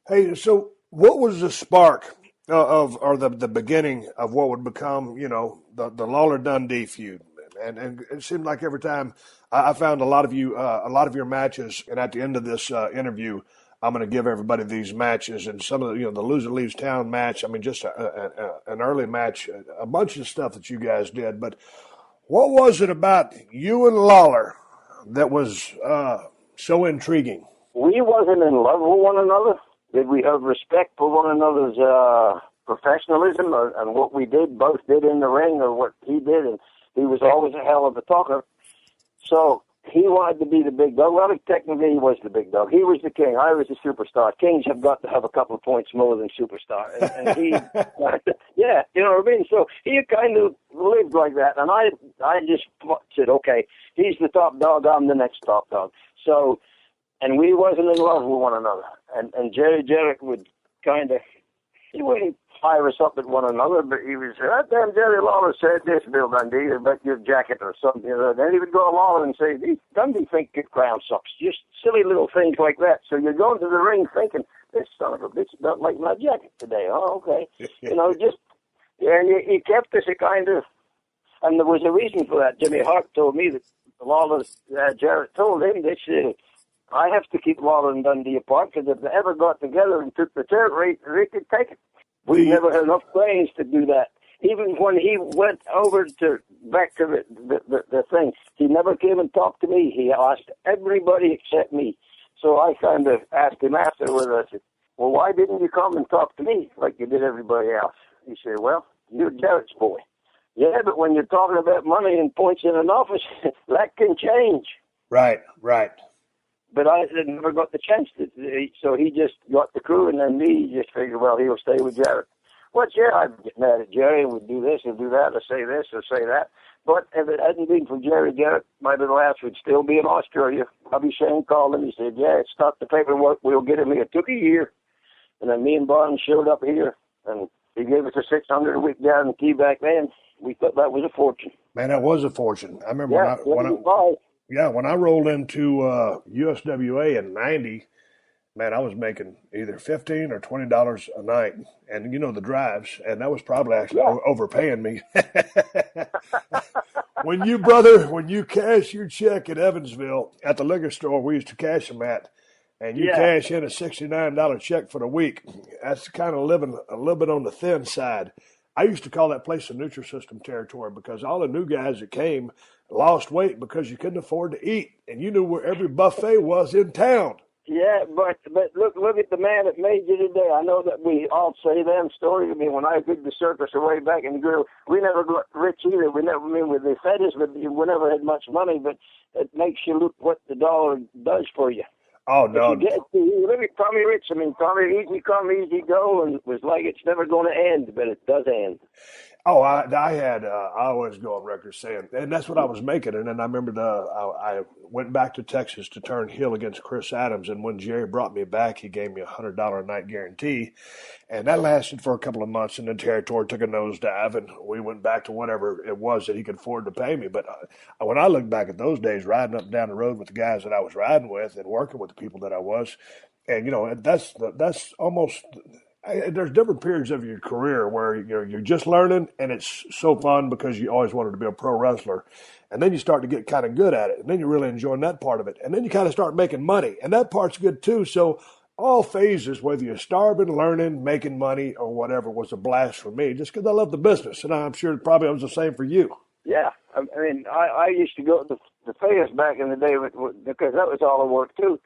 Hey, so what was the spark or the beginning of what would become, the Lawler Dundee feud? And it seemed like every time I found a lot of your matches, and at the end of this interview, I'm going to give everybody these matches, and some of the loser leaves town match. I mean, just an early match, a bunch of stuff that you guys did. But what was it about you and Lawler that was so intriguing? We wasn't in love with one another. Did we have respect for one another's professionalism and what we both did in the ring, or what he did? And he was always a hell of a talker. So he wanted to be the big dog. Well, technically he was the big dog. He was the king. I was the superstar. Kings have got to have a couple of points more than superstar. And he, yeah, you know what I mean? So he kind of lived like that. And I just said, okay, he's the top dog. I'm the next top dog. So, and we wasn't in love with one another. And Jerry Jarrett would kind of, he wouldn't fire us up at one another, but he was, damn, Jerry Lawler said this, Bill Dundee, about your jacket or something. Then he would go along and say, Dundee think your crown sucks. Just silly little things like that. So you're going to the ring thinking, this son of a bitch doesn't like my jacket today. Oh, okay. And he kept us a kind of, and there was a reason for that. Jimmy Hart told me that Lawler, Jarrett told him this, I have to keep Lawler and Dundee apart, because if they ever got together and took the territory, they could take it. We never had enough brains to do that. Even when he went over back to the thing, he never came and talked to me. He asked everybody except me. So I kind of asked him afterwards, I said, well, why didn't you come and talk to me like you did everybody else? He said, well, you're Jarrett's boy. Yeah, but when you're talking about money and points in an office, that can change. Right. But I never got the chance to. So he just got the crew, and then me just figured, well, he'll stay with Jarrett. Well, yeah, I'd get mad at Jerry and would do this and do that, or say this or say that. But if it hadn't been for Jerry Jarrett, my little ass would still be in Australia. Bobby Shane called him. He said, yeah, it's not the paperwork. We'll get him here. It took a year. And then me and Barnes showed up here, and he gave us a $600 a week guarantee back then. We thought that was a fortune. Man, that was a fortune. I remember when I rolled into USWA in 90, man, I was making either $15 or $20 a night, and the drives, and that was probably actually overpaying me. When you cash your check at Evansville at the liquor store we used to cash them at, and you cash in a $69 check for the week, that's kind of living a little bit on the thin side. I used to call that place the Nutrisystem territory, because all the new guys that came lost weight because you couldn't afford to eat, and you knew where every buffet was in town. Yeah, but look at the man that made you today. I know that we all say them stories. I mean, when I did the circus way back in the girl, we never got rich either. We never, they fed us, but we never had much money. But it makes you look what the dollar does for you. Oh, no. You look at Tommy Rich. I mean, Tommy, easy come, easy go, and it was like it's never going to end, but it does end. Oh, I had I always go on record saying, and that's what I was making. And then I remember I went back to Texas to turn heel against Chris Adams, and when Jerry brought me back, he gave me $100 a night guarantee, and that lasted for a couple of months. And then territory took a nosedive, and we went back to whatever it was that he could afford to pay me. But when I look back at those days, riding up and down the road with the guys that I was riding with, and working with the people that I was, and that's almost. There's different periods of your career where you're just learning and it's so fun because you always wanted to be a pro wrestler, and then you start to get kind of good at it, and then you're really enjoying that part of it, and then you kind of start making money, and that part's good too. So all phases, whether you're starving, learning, making money, or whatever, was a blast for me just because I love the business, and I'm sure probably it was the same for you. Yeah, I mean, I used to go to the fairs back in the day because that was all the work too.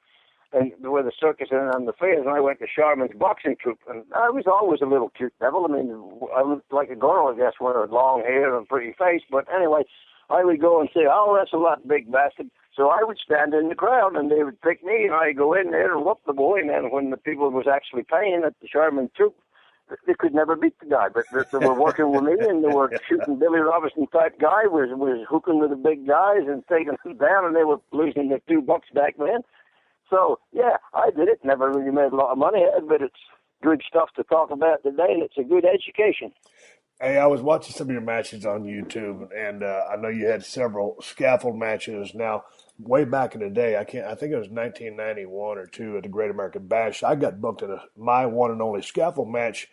And with the circus and on the fairs, and I went to Sharman's boxing troupe, and I was always a little cute devil. I mean, I looked like a girl, I guess, with long hair and pretty face. But anyway, I would go and say, "Oh, that's a lot, big bastard." So I would stand in the crowd, and they would pick me, and I'd go in there and whoop the boy. And then when the people was actually paying at the Sharman troupe, they could never beat the guy. But they were working with me, and they were shooting Billy Robinson type guy, was hooking with the big guys and taking them down, and they were losing their $2 back then. So, yeah, I did it. Never really made a lot of money, but it's good stuff to talk about today, and it's a good education. Hey, I was watching some of your matches on YouTube, and I know you had several scaffold matches. Now, way back in the day, I think it was 1991 or two at the Great American Bash, I got booked in my one and only scaffold match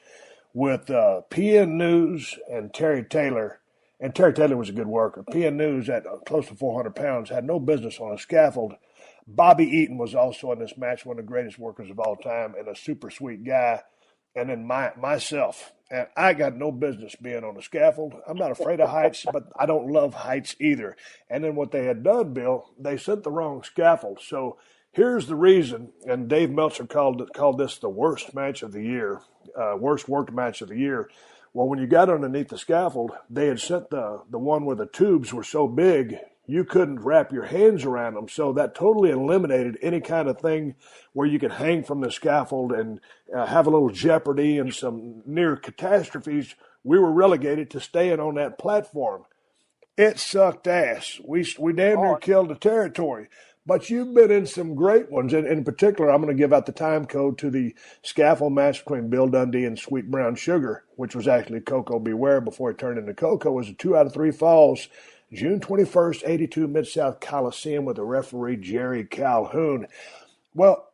with PN News and Terry Taylor. And Terry Taylor was a good worker. PN News, at close to 400 pounds, had no business on a scaffold. Bobby Eaton was also in this match, one of the greatest workers of all time, and a super sweet guy. And then myself, and I got no business being on the scaffold. I'm not afraid of heights, but I don't love heights either. And then what they had done, Bill, they sent the wrong scaffold. So here's the reason, and Dave Meltzer called this the worst match of the year, worst worked match of the year. Well, when you got underneath the scaffold, they had sent the one where the tubes were so big, you couldn't wrap your hands around them. So that totally eliminated any kind of thing where you could hang from the scaffold and have a little jeopardy and some near catastrophes. We were relegated to staying on that platform. It sucked ass. We damn near killed the territory. But you've been in some great ones. And in particular, I'm going to give out the time code to the scaffold match between Bill Dundee and Sweet Brown Sugar, which was actually Coco Beware before it turned into Coco. It was a 2 out of 3 falls. June 21st, 82, Mid-South Coliseum with the referee Jerry Calhoun. Well,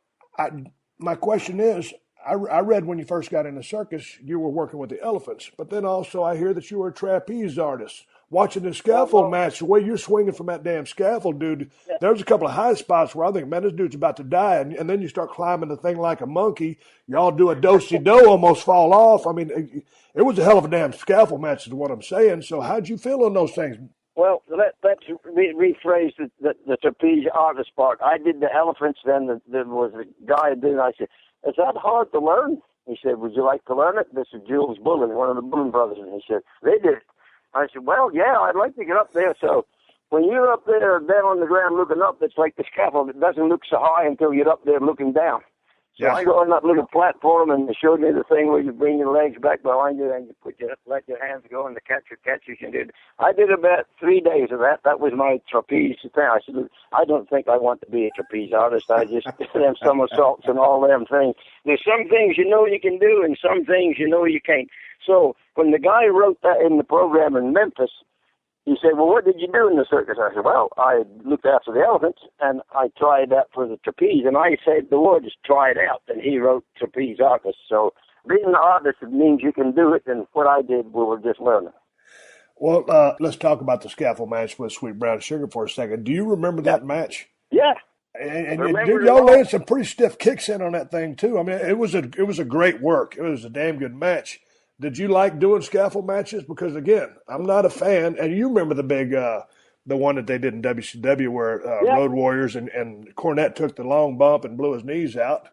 my question is, I read when you first got in the circus, you were working with the elephants, but then also I hear that you were a trapeze artist. Watching the scaffold match, the way you're swinging from that damn scaffold, dude, there's a couple of high spots where I think, man, this dude's about to die, and then you start climbing the thing like a monkey. Y'all do a do-si-do, almost fall off. I mean, it was a hell of a damn scaffold match is what I'm saying. So how'd you feel on those things? Well, let's rephrase the trapeze artist part. I did the elephants, then there was a guy who did it. I said, "Is that hard to learn?" He said, "Would you like to learn it?" This is Jules Bullen, one of the Bullen brothers. And he said, "They did it." I said, "Well, yeah, I'd like to get up there." So when you're up there down on the ground looking up, it's like the scaffold. It doesn't look so high until you're up there looking down. So I go on that little platform, and they showed me the thing where you bring your legs back behind you, and you let your hands go, and the catcher catches you. I did about 3 days of that. That was my trapeze thing. I said, I don't think I want to be a trapeze artist. I just them somersaults and all them things. There's some things you know you can do, and some things you know you can't. So when the guy wrote that in the program in Memphis, he said, "Well, what did you do in the circus?" I said, "Well, I looked after the elephants, and I tried that for the trapeze." And I said the word is "try it out," and he wrote trapeze artist. So being an artist, it means you can do it, and what I did, we were just learning. Well, let's talk about the scaffold match with Sweet Brown Sugar for a second. Do you remember that match? Yeah. And y'all landed some pretty stiff kicks in on that thing, too. I mean, it was a great work. It was a damn good match. Did you like doing scaffold matches? Because, again, I'm not a fan. And you remember the big the one that they did in WCW where Road Warriors and Cornette took the long bump and blew his knees out.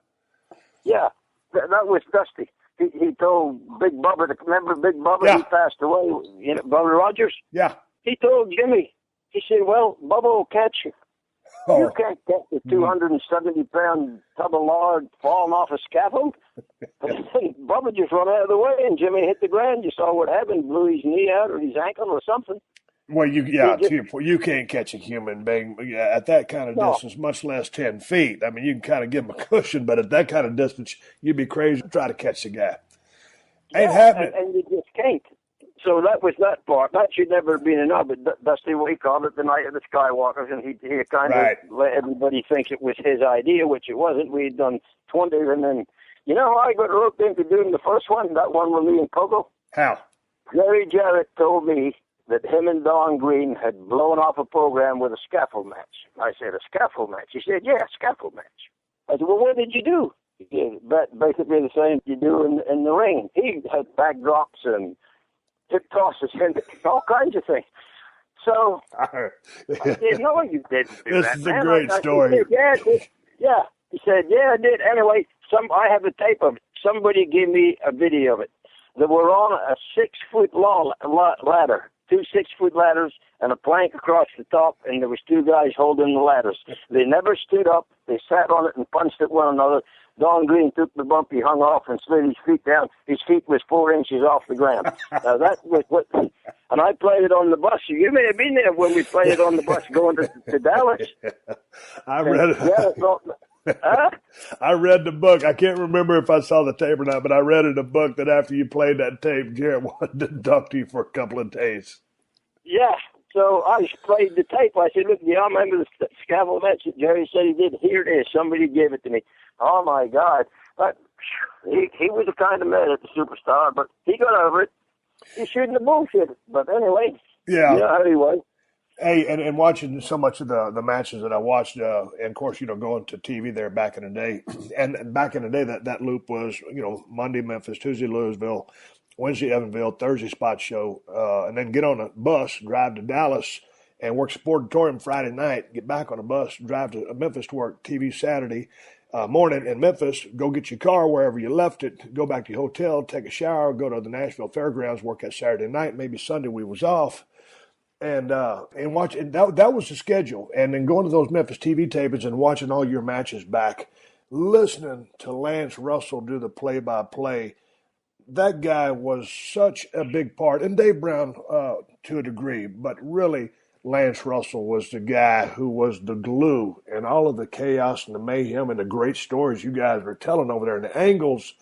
Yeah, that was Dusty. He told Big Bubba, remember Big Bubba? Yeah. He passed away, Bubba Rogers? Yeah. He told Jimmy, he said, "Well, Bubba will catch you." You can't get the 270-pound tub of lard falling off a scaffold. Bubba just run out of the way, and Jimmy hit the ground. You saw what happened, blew his knee out or his ankle or something. Well, you can't catch a human being at that kind of distance, much less 10 feet. I mean, you can kind of give him a cushion, but at that kind of distance, you'd be crazy to try to catch the guy. Ain't happening. And you just can't. So that was that part. That should never have been enough. But Dusty, we called it the Night of the Skywalkers, and he kind of let everybody think it was his idea, which it wasn't. We had done 20, and then, you know how I got roped into doing the first one, that one with me and Coco? How? Jerry Jarrett told me that him and Don Green had blown off a program with a scaffold match. I said, a scaffold match? He said, yeah, a scaffold match. I said, well, what did you do? He said, basically the same you do in the ring. He had backdrops and hip tosses and all kinds of things. So I said, no, you didn't do this that, is man. a great story. He said, yeah. He said, yeah, I did. Anyway, I have a tape of it. Somebody gave me a video of it. They were on a 6-foot long ladder, 2 6-foot ladders, and a plank across the top, and there was 2 guys holding the ladders. They never stood up. They sat on it and punched at one another. Don Green took the bump, he hung off and slid his feet down. His feet was 4 inches off the ground. Now that was what, and I played it on the bus. You may have been there when we played it on the bus going to Dallas. I read it. I read the book. I can't remember if I saw the tape or not, but I read in the book that after you played that tape, Jared wanted to talk to you for a couple of days. Yeah. So I played the tape. I said, look, I remember the scaffold match that Jerry said he did. Here it is. Somebody gave it to me. Oh, my God. But he was the kind of man at the Superstar, but he got over it. He shouldn't have bullshitted. But anyway, yeah. You know how he was. Hey, and watching so much of the matches that I watched, and of course, going to TV there back in the day. And back in the day, that loop was, Monday Memphis, Tuesday Louisville, Wednesday Evansville, Thursday Spot Show, and then get on a bus, drive to Dallas, and work Sportatorium Friday night, get back on a bus, drive to Memphis to work TV Saturday morning in Memphis, go get your car wherever you left it, go back to your hotel, take a shower, go to the Nashville Fairgrounds, work that Saturday night, maybe Sunday we was off. And watch, and that was the schedule. And then going to those Memphis TV tapings and watching all your matches back, listening to Lance Russell do the play-by-play, that guy was such a big part. And Dave Brown to a degree, but really Lance Russell was the guy who was the glue and all of the chaos and the mayhem and the great stories you guys were telling over there and the angles,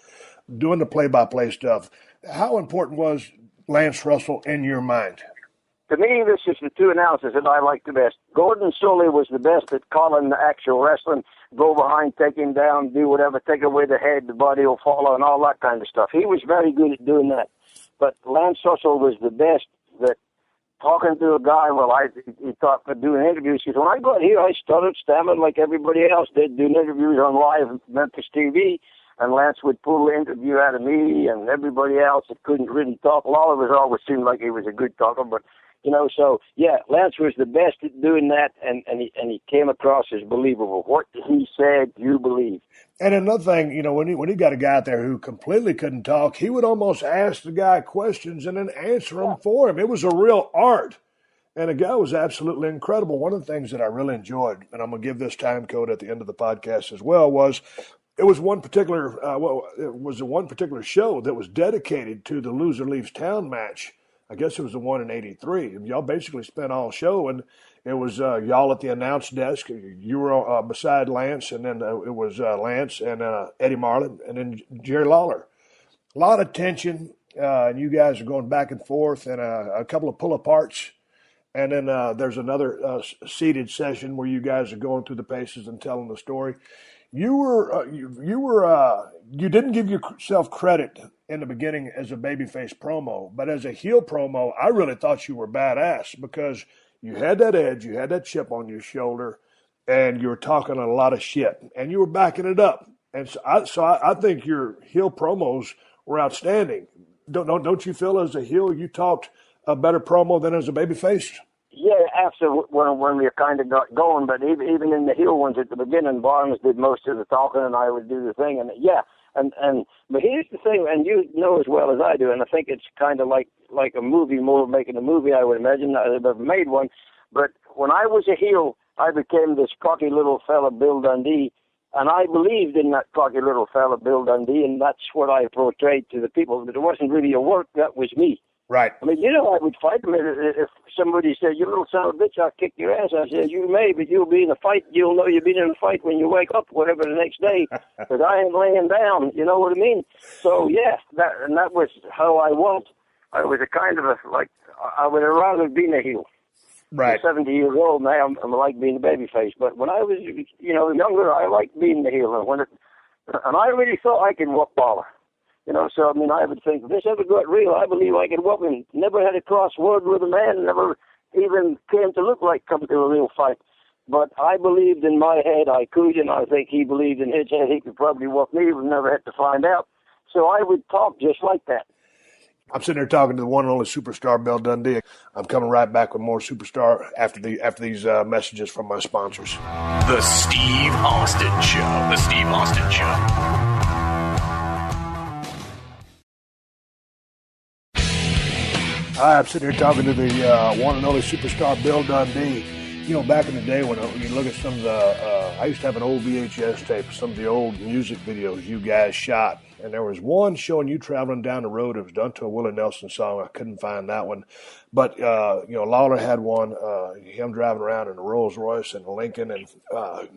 doing the play-by-play stuff. How important was Lance Russell in your mind? To me, this is the 2 announcers that I like the best. Gordon Sully was the best at calling the actual wrestling, go behind, take him down, do whatever, take away the head, the body will follow, and all that kind of stuff. He was very good at doing that. But Lance Russell was the best that talking to a guy, he talked for doing interviews. Because when I got here, I started stammering like everybody else did, doing interviews on live Memphis TV. And Lance would pull the interview out of me and everybody else that couldn't really talk. Lawler was always seemed like he was a good talker, but so yeah, Lance was the best at doing that, and he came across as believable. What he said, you believe. And another thing, when he got a guy out there who completely couldn't talk, he would almost ask the guy questions and then answer them for him. It was a real art. And the guy was absolutely incredible. One of the things that I really enjoyed, and I'm going to give this time code at the end of the podcast as well, was it was one particular show that was dedicated to the Loser Leaves Town match. I guess it was the one in '83. Y'all basically spent all show, and it was y'all at the announce desk. You were beside Lance, and then it was Lance and Eddie Marlin, and then Jerry Lawler. A lot of tension, and you guys are going back and forth, and a couple of pull-aparts. And then there's another seated session where you guys are going through the paces and telling the story. You didn't give yourself credit in the beginning as a babyface promo, but as a heel promo, I really thought you were badass because you had that edge, you had that chip on your shoulder, and you were talking a lot of shit, and you were backing it up. And so I think your heel promos were outstanding. Don't you feel as a heel you talked a better promo than as a babyface? Yeah, absolutely. When we kind of got going, but even in the heel ones at the beginning, Barnes did most of the talking, and I would do the thing. And yeah, but here's the thing, and you know as well as I do, and I think it's kind of like a movie, more making a movie. I would imagine I've ever made one. But when I was a heel, I became this cocky little fella, Bill Dundee, and I believed in that cocky little fella, Bill Dundee, and that's what I portrayed to the people. That it wasn't really a work, that was me. Right. I mean, I would fight them. If somebody said, "You little son of a bitch, I'll kick your ass," I said, "You may, but you'll be in a fight. You'll know you've been in a fight when you wake up, whatever, the next day, because I ain't laying down." You know what I mean? So, yeah, that was how I was. I was a kind of I would have rather been a heel. Right. I'm 70 years old now. I like being a baby face. But when I was, younger, I liked being the heel. And I really thought I could whoop Lawler. So, I mean, I would think, if this ever got real, I believe I could whoop him. Never had a cross word with a man, never even came to look like coming to a real fight. But I believed in my head I could, and I think he believed in his head he could probably whoop me. We've never had to find out. So I would talk just like that. I'm sitting there talking to the one and only superstar, Bill Dundee. I'm coming right back with more Superstar after these messages from my sponsors. The Steve Austin Show. The Steve Austin Show. Hi, I'm sitting here talking to the one and only superstar, Bill Dundee. Back in the day when you look at some of the, I used to have an old VHS tape of some of the old music videos you guys shot. And there was one showing you traveling down the road. It was done to a Willie Nelson song. I couldn't find that one. But, Lawler had one, him driving around in a Rolls Royce and a Lincoln and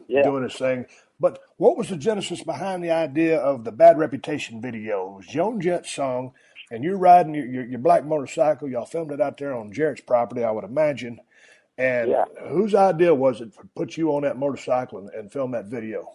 doing his thing. But what was the genesis behind the idea of the Bad Reputation video? It was Joan Jett's song. And you're riding your black motorcycle. Y'all filmed it out there on Jarrett's property, I would imagine. And whose idea was it to put you on that motorcycle and film that video?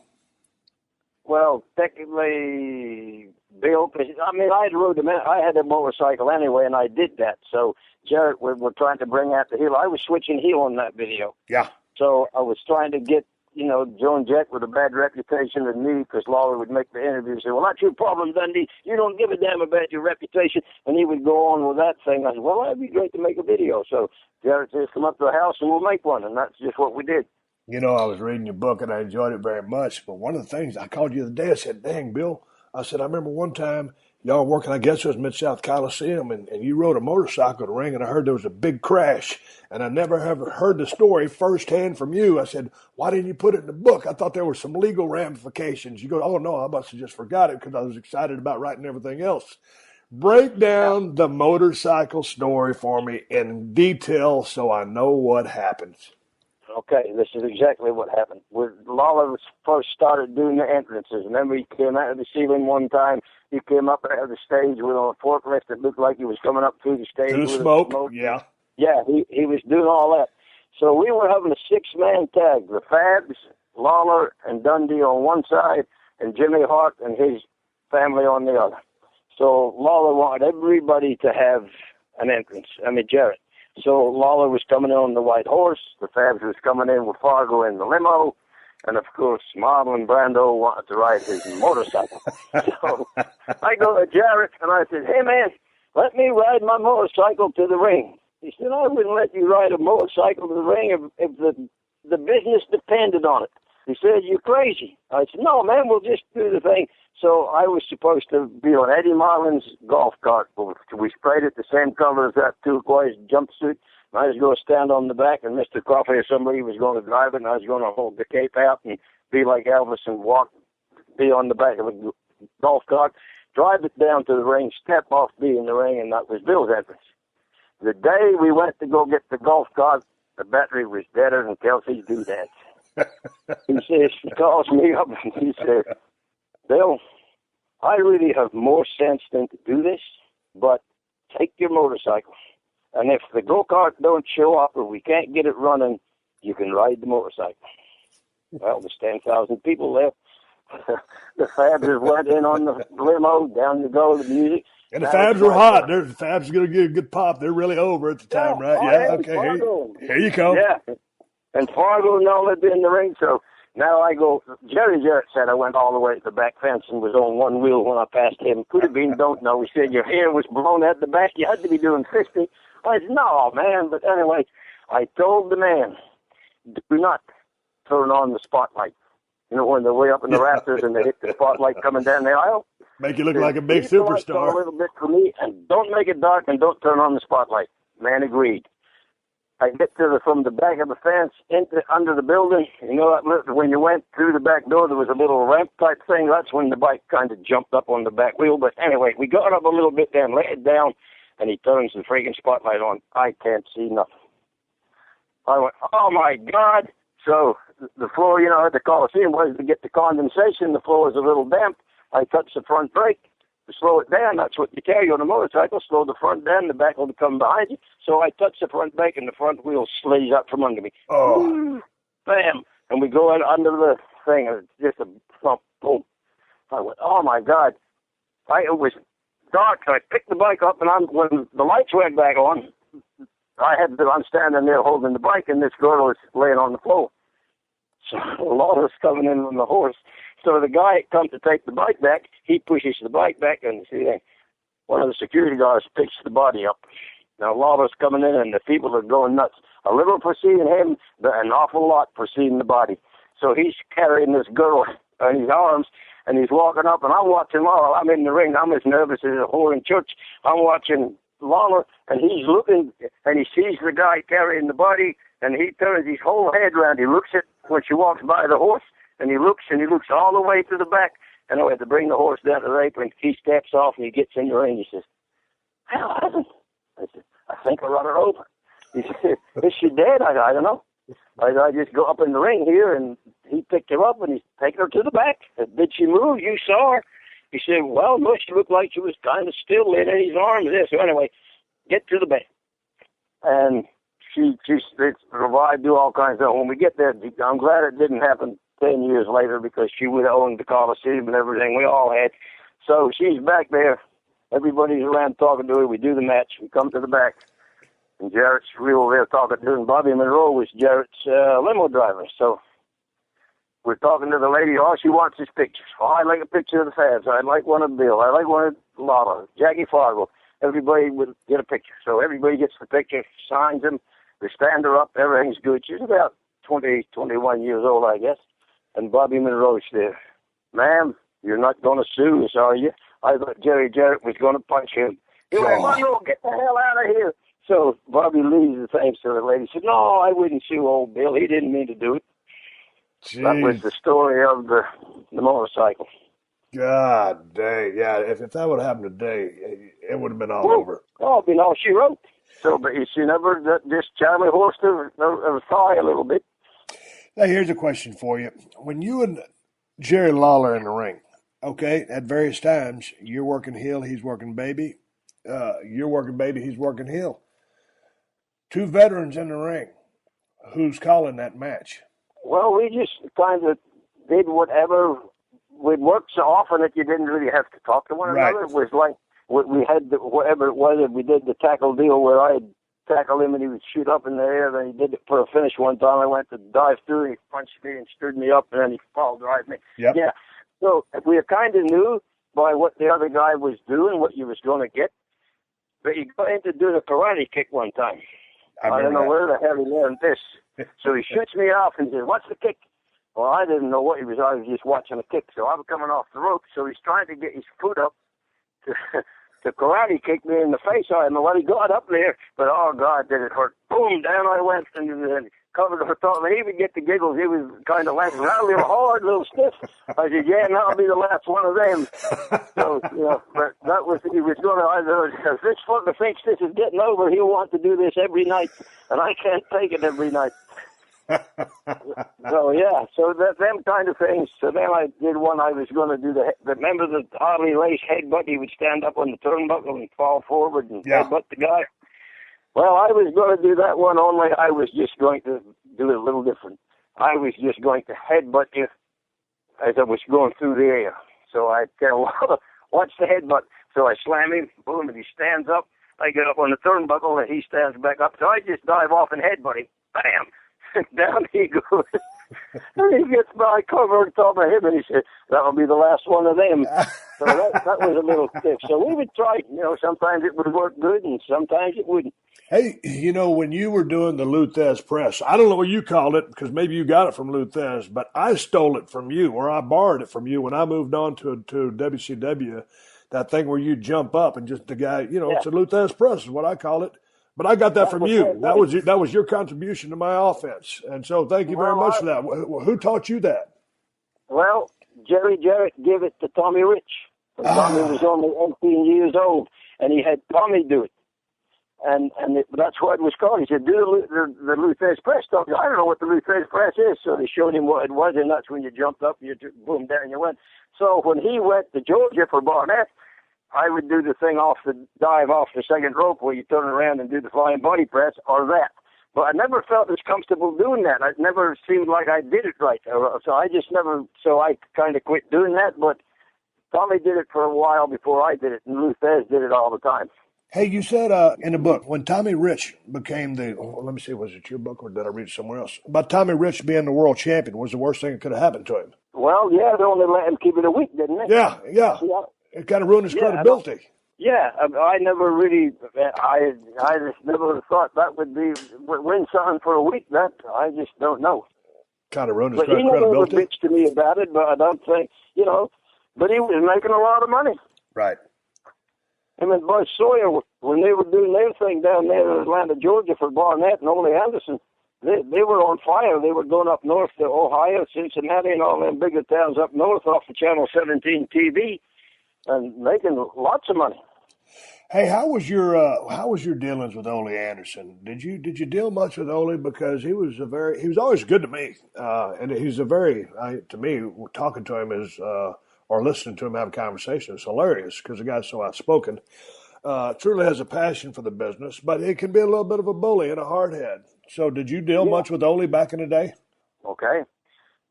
Well, technically, Bill, I had a motorcycle anyway, and I did that. So Jarrett, we're trying to bring out the heel. I was switching heel on that video. Yeah. So I was trying to get, Joan Jett with a bad reputation and me, because Lawler would make the interview and say, "Well, that's your problem, Dundee. You don't give a damn about your reputation." And he would go on with that thing. I said, "Well, that'd be great to make a video." So Jarrett says, "Come up to the house and we'll make one." And that's just what we did. I was reading your book and I enjoyed it very much. But one of the things I called you the other day, I said, "Dang, Bill," I said, "I remember one time y'all were working, I guess it was Mid-South Coliseum, and you rode a motorcycle to the ring, and I heard there was a big crash. And I never ever heard the story firsthand from you." I said, "Why didn't you put it in the book? I thought there were some legal ramifications." You go, "Oh, no, I must have just forgot it because I was excited about writing everything else." Break down the motorcycle story for me in detail so I know what happened. Okay, this is exactly what happened. When Lawler first started doing the entrances, remember he came out of the ceiling one time. He came up out of the stage with a forklift that looked like he was coming up through the stage. Through the smoke, yeah. Yeah, he was doing all that. So we were having a six-man tag, the Fabs, Lawler, and Dundee on one side, and Jimmy Hart and his family on the other. So Lawler wanted everybody to have an entrance, Jarrett. So Lawler was coming in on the white horse, the Fabs was coming in with Fargo in the limo, and of course Marlon Brando wanted to ride his motorcycle. So I go to Jarrett and I said, "Hey man, let me ride my motorcycle to the ring." He said, "I wouldn't let you ride a motorcycle to the ring if the business depended on it." He said, "You're crazy." I said, "No, man, we'll just do the thing." So I was supposed to be on Eddie Marlin's golf cart. We sprayed it the same color as that turquoise jumpsuit. And I was going to stand on the back, and Mr. Coffey or somebody was going to drive it, and I was going to hold the cape out and be like Elvis and be on the back of a golf cart, drive it down to the ring, step off, be in the ring, and that was Bill's entrance. The day we went to go get the golf cart, the battery was deader than Kelsey's doodads. He calls me up and he said, "Bill, I really have more sense than to do this, but take your motorcycle. And if the go-kart don't show up or we can't get it running, you can ride the motorcycle." Well, there's 10,000 people there. The Fabs went in on the limo, down to go to the music. And the Fabs were hot. The Fabs going to get a good pop. They're really over at the time, right? Yeah, okay. Here you come. Yeah. And Fargo and all that in the ring. So now I go, Jerry Jarrett said I went all the way to the back fence and was on one wheel when I passed him. Could have been, don't know. He said, "Your hair was blown at the back. You had to be doing 50. I said, "No, man." But anyway, I told the man, "Do not turn on the spotlight." When they're way up in the rafters and they hit the spotlight coming down the aisle. Make you look like a big superstar. A little bit for me, and don't make it dark and don't turn on the spotlight. Man agreed. I get from the back of the fence under the building. You know, when you went through the back door, there was a little ramp type thing. That's when the bike kind of jumped up on the back wheel. But anyway, we got up a little bit then, laid it down, and he turns the freaking spotlight on. I can't see nothing. I went, oh my God. So the floor, you know, at the Coliseum was to get the condensation. The floor was a little damp. I touched the front brake to slow it down. That's what you carry on a motorcycle. Slow the front down, the back will come behind you. So I touched the front brake, and the front wheel slides up from under me. Oh. Bam. And we go in under the thing, and it's just a thump, boom. I went, oh, my God. It was dark, so I picked the bike up, and when the lights went back on, I'm standing there holding the bike, and this girl was laying on the floor. So Lawler's coming in on the horse. So the guy comes to take the bike back. He pushes the bike back, and one of the security guards picks the body up. Now Lawler's coming in, and the people are going nuts. A little for seeing him, but an awful lot for seeing the body. So he's carrying this girl in his arms, and he's walking up, and I'm watching Lawler. I'm in the ring. I'm as nervous as a whore in church. I'm watching Lawler, and he's looking, and he sees the guy carrying the body, and he turns his whole head around. He looks at when she walks by the horse, and he looks all the way to the back, and I had to bring the horse down to the apron. He steps off, and he gets in the ring. He says, "Hell, hasn't?" I said, "I think I'll run her over." He said, "Is she dead?" I don't know. I just go up in the ring here, and he picked her up, and he's taking her to the back. Did she move? You saw her? He said, well, no, she looked like she was kind of still in his arms there. So anyway, get to the back. And she revived, do all kinds of stuff. When we get there, I'm glad it didn't happen 10 years later, because she would have owned the Coliseum and everything we all had. So she's back there. Everybody's around talking to her. We do the match. We come to the back. And Jarrett's real there talking to her. And Bobby Monroe was Jarrett's limo driver. So we're talking to the lady. All she wants is pictures. Oh, I'd like a picture of the Fabs. I'd like one of Bill. I'd like one of Lawler, Jackie Fargo. Everybody would get a picture. So everybody gets the picture, signs them. They stand her up. Everything's good. She's about 20, 21 years old, I guess. And Bobby Monroe's there. Ma'am, you're not going to sue us, are you? I thought Jerry Jarrett was going to punch him. He went, Monroe, get the hell out of here. So Bobby leaves the thing. So the lady said, no, I wouldn't sue old Bill. He didn't mean to do it. Jeez. That was the story of the motorcycle. God dang, yeah. If that would have happened today, it would have been all over. Oh, it'd been all she wrote. So, but she never just Charlie horsed her thigh a little bit. Now, here's a question for you. When you and Jerry Lawler in the ring, okay, at various times, you're working heel, he's working baby. You're working baby, he's working heel. Two veterans in the ring. Who's calling that match? Well, we just kind of did whatever. We'd work so often that you didn't really have to talk to one another. It was like we had whatever it was. We did the tackle deal where I'd tackle him and he would shoot up in the air. Then he did it for a finish one time. I went to dive through and he punched me and stood me up, and then he foul drive me. Yep. Yeah. So we kind of knew by what the other guy was doing what you was going to get. But he got into doing a karate kick one time. I don't know where the hell he learned this. So he shoots me off and says, what's the kick? Well, I didn't know what he was. I was just watching a kick. So I'm coming off the rope. So he's trying to get his foot up to karate kick me in the face. I don't know what he got up there. But, oh, God, did it hurt. Boom, down I went and covered her thought. He would get the giggles. He was kind of laughing. A little hard, a little stiff. I said, yeah, and I'll be the last one of them. So, you know, but that was, he was going to, if this fucker thinks this is getting over, he'll want to do this every night. And I can't take it every night. So, yeah, so them kind of things. So then I did one. I was going to do remember the Harley Lace headbutt? He would stand up on the turnbuckle and fall forward and headbutt the guy. Well, I was going to do that one, only I was just going to do it a little different. I was just going to headbutt you as I was going through the air. So I tell watch the headbutt. So I slam him, boom, and he stands up. I get up on the turnbuckle, and he stands back up. So I just dive off and headbutt him. Bam! Down he goes. And he gets my cover on top of him, and he said, that'll be the last one of them. So that was a little stiff. So we would try, you know, sometimes it would work good, and sometimes it wouldn't. Hey, you know, when you were doing the Luthez press, I don't know what you called it, because maybe you got it from Luthez, but I stole it from you, or I borrowed it from you when I moved on to WCW, that thing where you jump up and just the guy, you know, It's a Luthez press is what I call it. But I got that from you. That was your contribution to my offense. And so thank you very much for that. Who taught you that? Well, Jerry Jarrett gave it to Tommy Rich. And Tommy was only 18 years old, and he had Tommy do it. And that's what it was called. He said, do the Luthez press. I don't know what the Luthez press is. So they showed him what it was, and that's when you jumped up, you boom, down you went. So when he went to Georgia for Barnett, I would do the thing dive off the second rope where you turn around and do the flying body press or that. But I never felt as comfortable doing that. It never seemed like I did it right. So I kind of quit doing that. But Tommy did it for a while before I did it, and Luthez did it all the time. Hey, you said in the book, when Tommy Rich became let me see, was it your book or did I read it somewhere else? About Tommy Rich being the world champion was the worst thing that could have happened to him. Well, yeah, they only let him keep it a week, didn't they? Yeah. It kind of ruined his credibility. I never really, I just never thought that would win something for a week. That, I just don't know. Kind of ruined his credibility. But he never bitched to me about it, but I don't think, but he was making a lot of money. Right. Him and Buzz Sawyer, when they were doing their thing down there in Atlanta, Georgia for Barnett and Ole Anderson, they were on fire. They were going up north to Ohio, Cincinnati, and all them bigger towns up north off of Channel 17 TV, and making lots of money. Hey, how was your dealings with Ole Anderson? Did you deal much with Ole, because he was always good to me, and he's to me, talking to him is or listening to him have a conversation is hilarious, because the guy's so outspoken. Truly has a passion for the business, but it can be a little bit of a bully and a hard head. So did you deal much with Ole back in the day? Okay.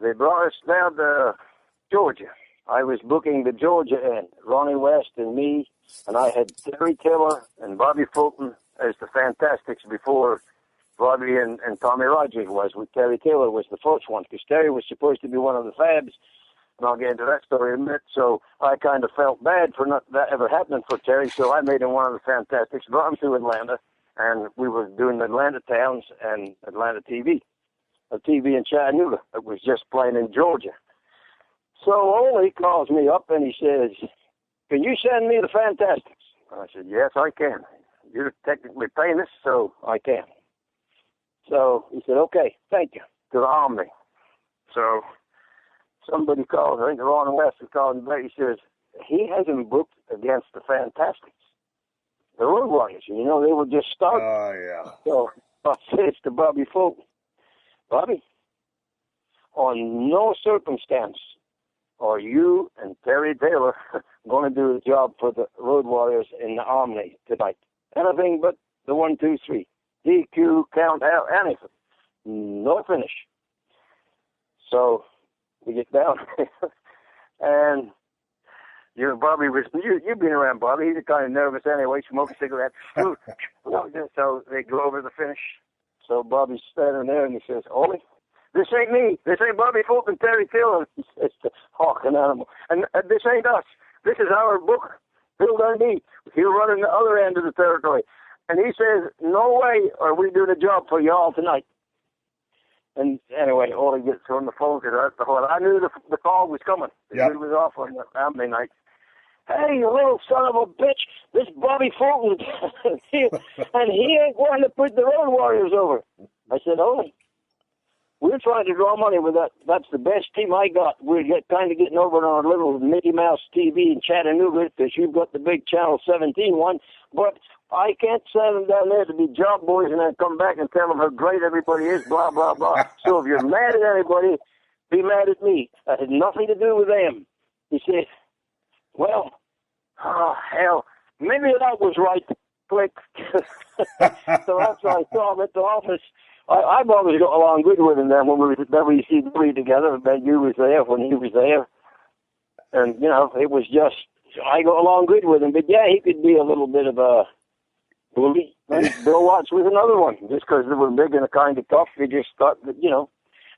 They brought us down to Georgia. I was booking the Georgia end, Ronnie West and me, and I had Terry Taylor and Bobby Fulton as the Fantastics before Bobby and Tommy Rogers was. Terry Taylor was the first one, because Terry was supposed to be one of the Fabs, and I'll get into that story in a minute. So I kind of felt bad for not that ever happening for Terry, so I made him one of the Fantastics, brought him to Atlanta, and we were doing Atlanta Towns and Atlanta TV. A TV in Chattanooga. It was just playing in Georgia. So Ole calls me up and he says, "Can you send me the Fantastics?" I said, "Yes, I can. You're technically paying us, so I can." So he said, "Okay, thank you," to the Omni. So somebody called, I think Ron West called him back. He says, "He hasn't booked against the Fantastics, the Road Warriors. They were just starting." Oh, yeah. So I said to Bobby Fulton, "Bobby, on no circumstance are you and Terry Taylor going to do a job for the Road Warriors in the Omni tonight. Anything but the 1, 2, 3. DQ, count out, anything. No finish." So we get down, and Bobby was, you've been around Bobby. He's kind of nervous anyway, smoking cigarettes. So they go over the finish. So Bobby's standing there, and he says, "Ole, this ain't me. This ain't Bobby Fulton, Terry Taylor." He says, "Hawking animal. And this ain't us. This is our booker, Bill Dundee. He's running the other end of the territory." And he says, "No way are we doing a job for y'all tonight." And anyway, Ole gets on the phone, because I knew the call was coming. Yep. It was off on the Omni night. "Hey, you little son of a bitch, this Bobby Fulton, and he ain't going to put the Road Warriors over." I said, "Ole, we're trying to draw money with that. That's the best team I got. We're kind of getting over on our little Mickey Mouse TV in Chattanooga, because you've got the big Channel 17 one. But I can't send them down there to be job boys and then come back and tell them how great everybody is, blah, blah, blah. So if you're mad at anybody, be mad at me. That had nothing to do with them." He said, "Well, hell, maybe that was right." Click. So after I saw him at the office, I've always got along good with him then when we were at WCW together. Ben, you was there when he was there. And, it was just, I got along good with him. But, yeah, he could be a little bit of a bully. And Bill Watts was another one. Just because they were big and kind of tough, they just thought that,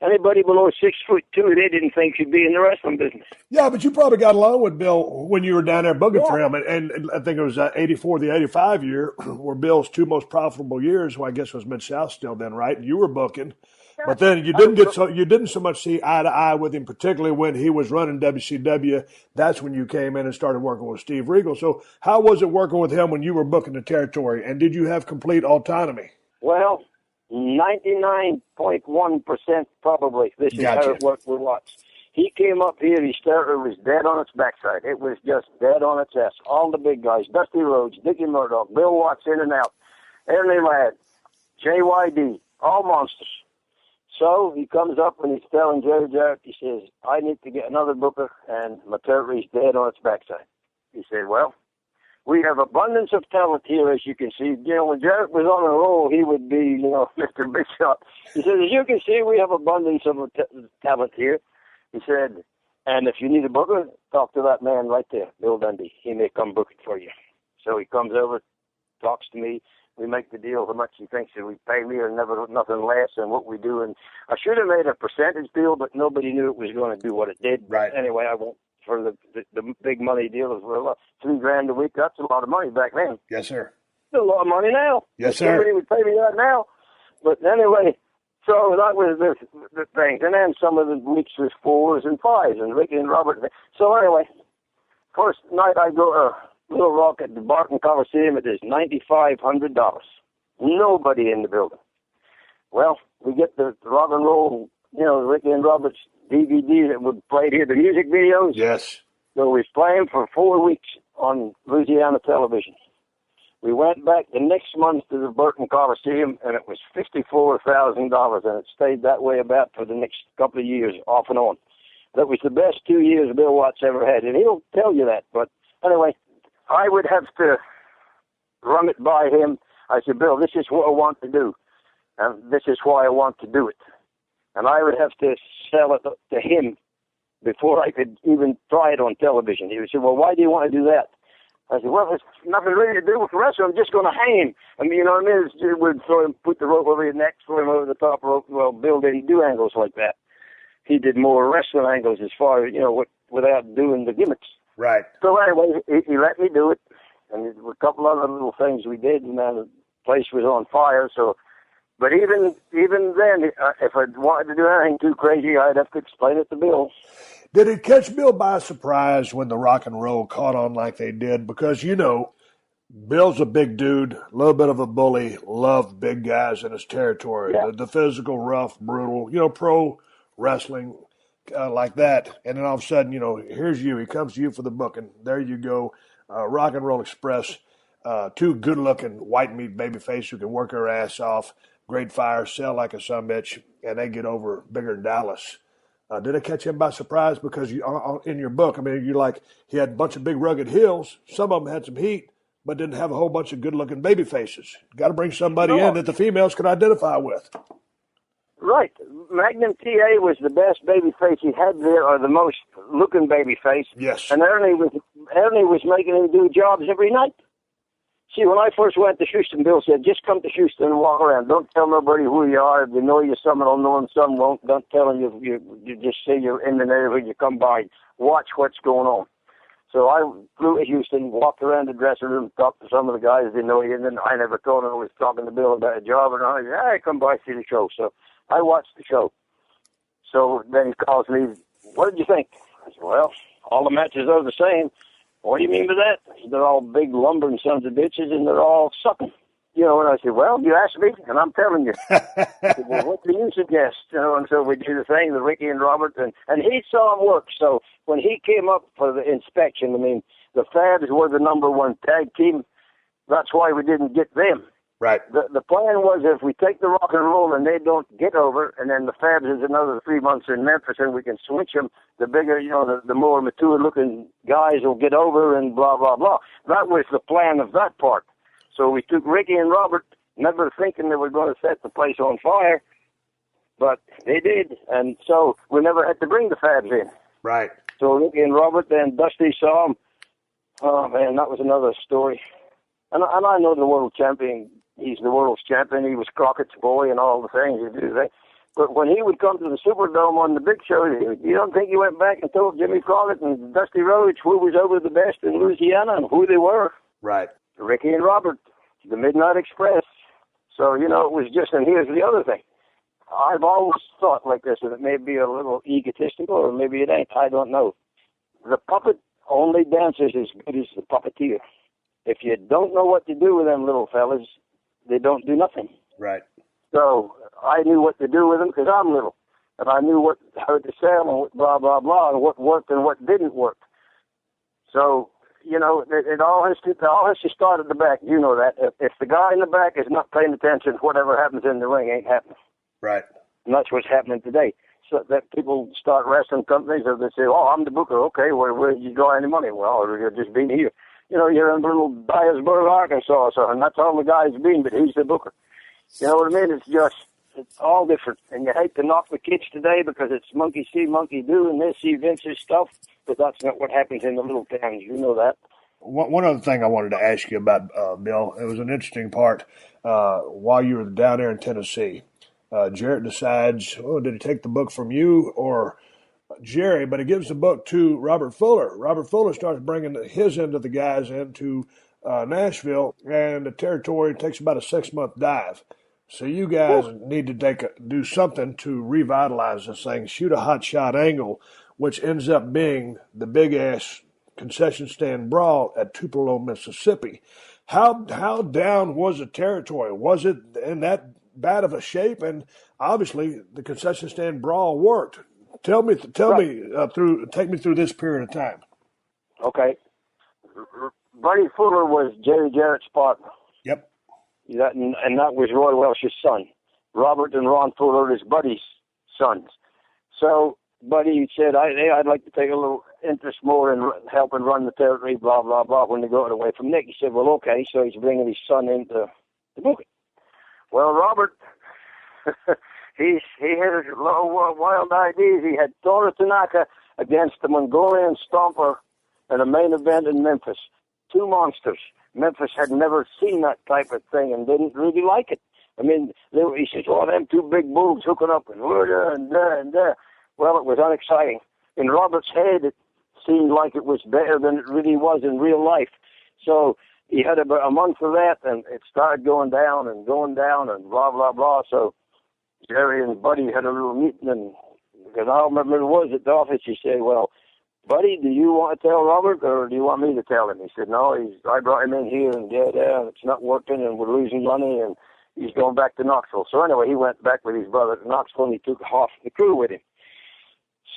anybody below 6'2", they didn't think should be in the wrestling business. Yeah, but you probably got along with Bill when you were down there booking for him. And I think it was 84, the 85 year, were Bill's two most profitable years. Well, I guess it was Mid-South still then, right? And you were booking. But then you didn't so much see eye to eye with him, particularly when he was running WCW. That's when you came in and started working with Steve Regal. So how was it working with him when you were booking the territory? And did you have complete autonomy? Well, 99.1% probably. This is how it worked with Watts. He came up here, he started, it was dead on its backside. It was just dead on its ass. All the big guys, Dusty Rhodes, Dickie Murdoch, Bill Watts in and out, Ernie Ladd, JYD, all monsters. So he comes up and he's telling Jerry Jarrett, he says, I need to get another booker, and my territory's dead on its backside. He said, well, we have abundance of talent here, as you can see. You know, when Jarrett was on a roll, he would be, you know, Mr. Big Shot. He said, as you can see, we have abundance of talent here. He said, and if you need a booker, talk to that man right there, Bill Dundee. He may come book it for you. So he comes over, talks to me. We make the deal how much he thinks that we pay me, or nothing less than what we do. And I should have made a percentage deal, but nobody knew it was going to do what it did. Right. Anyway, I won't. For the big money deal of $3,000 a week, that's a lot of money back then. Yes, sir. It's a lot of money now. Yes, sir. Somebody would pay me that now. But anyway, so that was the thing. And then some of the weeks was 4s and 5s, and Ricky and Robert. So anyway, first night I go to Little Rock at the Barton Coliseum. It is $9,500. Nobody in the building. Well, we get the rock and roll, you know, Ricky and Robert's DVD that would play here, the music videos. Yes. So we played them for 4 weeks on Louisiana television. We went back the next month to the Burton Coliseum, and it was $54,000, and it stayed that way about for the next couple of years, off and on. That was the best 2 years Bill Watts ever had, and he'll tell you that. But anyway, I would have to run it by him. I said, Bill, this is what I want to do, and this is why I want to do it. And I would have to sell it to him before I could even try it on television. He would say, well, why do you want to do that? I said, well, it's nothing really to do with the wrestling. I'm just going to hang him. I mean, you know what I mean? We'd throw him, put the rope over his neck, throw him over the top rope. Well, Bill didn't do angles like that. He did more wrestling angles as far as, you know, without doing the gimmicks. Right. So anyway, he let me do it. And there were a couple other little things we did, and then the place was on fire. So, but even then, if I wanted to do anything too crazy, I'd have to explain it to Bill. Did it catch Bill by surprise when the rock and roll caught on like they did? Because, you know, Bill's a big dude, a little bit of a bully, loved big guys in his territory. Yeah. The physical, rough, brutal, you know, pro wrestling like that. And then all of a sudden, you know, here's you. He comes to you for the booking. There you go. Rock and Roll Express, two good-looking white meat babyface who can work her ass off, great fire, sell like a sumbitch, and they get over bigger than Dallas. Did it catch him by surprise? Because in your book, I mean, you're like, he had a bunch of big rugged hills. Some of them had some heat, but didn't have a whole bunch of good-looking baby faces. Got to bring somebody in that the females could identify with. Right. Magnum TA was the best baby face he had there, or the most looking baby face. Yes. And Ernie was making him do jobs every night. See, when I first went to Houston, Bill said, just come to Houston and walk around. Don't tell nobody who you are. If they know you, some will know and some won't. Don't tell them you just say you're in the neighborhood, you come by. Watch what's going on. So I flew to Houston, walked around the dressing room, talked to some of the guys they know you, and then I never told them I was talking to Bill about a job, and I said, hey, come by, see the show. So I watched the show. So then he calls me, what did you think? I said, well, all the matches are the same. What do you mean by that? They're all big lumbering sons of bitches, and they're all sucking. You know, and I said, well, you asked me, and I'm telling you. I said, well, what do you suggest? You know, and so we do the thing, the Ricky and Robert, and he saw him work. So when he came up for the inspection, I mean, the Fabs were the number one tag team. That's why we didn't get them. Right. The plan was if we take the rock and roll and they don't get over, and then the Fabs is another 3 months in Memphis, and we can switch them, the bigger, you know, the more mature-looking guys will get over and blah, blah, blah. That was the plan of that part. So we took Ricky and Robert, never thinking they were going to set the place on fire, but they did, and so we never had to bring the Fabs in. Right. So Ricky and Robert, then Dusty saw them. Oh, man, that was another story. And I know the world champion. He's the world's champion. He was Crockett's boy and all the things he do. But when he would come to the Superdome on the big show, you don't think he went back and told Jimmy Crockett and Dusty Rhodes who was over the best in Louisiana and who they were? Right. Ricky and Robert, the Midnight Express. So, it was just, and here's the other thing. I've always thought like this, and it may be a little egotistical, or maybe it ain't, I don't know. The puppet only dances as good as the puppeteer. If you don't know what to do with them little fellas, they don't do nothing. Right. So I knew what to do with them because I'm little, and I knew how to sell and what blah, blah, blah, and what worked and what didn't work. So, it all has to start at the back. You know that. If the guy in the back is not paying attention, whatever happens in the ring ain't happening. Right. And that's what's happening today. So that people start wrestling companies, or they say, "Oh, I'm the booker." Okay, where did you draw any money? Well, you're just being here. You're in little Dyersburg, Arkansas, and that's all the guy's been, but he's the booker. You know what I mean? It's all different. And you hate to knock the kids today because it's monkey see, monkey do, and they see Vince's stuff, but that's not what happens in the little towns. You know that. One other thing I wanted to ask you about, Bill, it was an interesting part while you were down there in Tennessee. Jarrett decides, did he take the book from you or Jerry? But he gives the book to Robert Fuller. Robert Fuller starts bringing his end of the guys into Nashville, and the territory takes about a 6-month dive. So you guys need to do something to revitalize this thing, shoot a hot shot angle, which ends up being the big-ass concession stand brawl at Tupelo, Mississippi. How down was the territory? Was it in that bad of a shape? And obviously the concession stand brawl worked. Take me through this period of time. Okay. Buddy Fuller was Jerry Jarrett's partner. Yep. And that was Roy Welch's son. Robert and Ron Fuller, his buddy's sons. So Buddy said, I'd like to take a little interest more in helping run the territory, blah, blah, blah, when they got away from Nick. He said, well, okay, so he's bringing his son in to book it. Well, Robert, he had his little wild ideas. He had Tora Tanaka against the Mongolian Stomper in a main event in Memphis. Two monsters. Memphis had never seen that type of thing and didn't really like it. I mean, he said, them two big bulls hooking up and there and there and there. Well, it was unexciting. In Robert's head, it seemed like it was better than it really was in real life. So he had about a month of that, and it started going down and blah, blah, blah. So Jerry and Buddy had a little meeting, and because I don't remember what it was at the office, he said, well, Buddy, do you want to tell Robert, or do you want me to tell him? He said, no, I brought him in here, and and it's not working, and we're losing money, and he's going back to Knoxville. So anyway, he went back with his brother to Knoxville, and he took half the crew with him.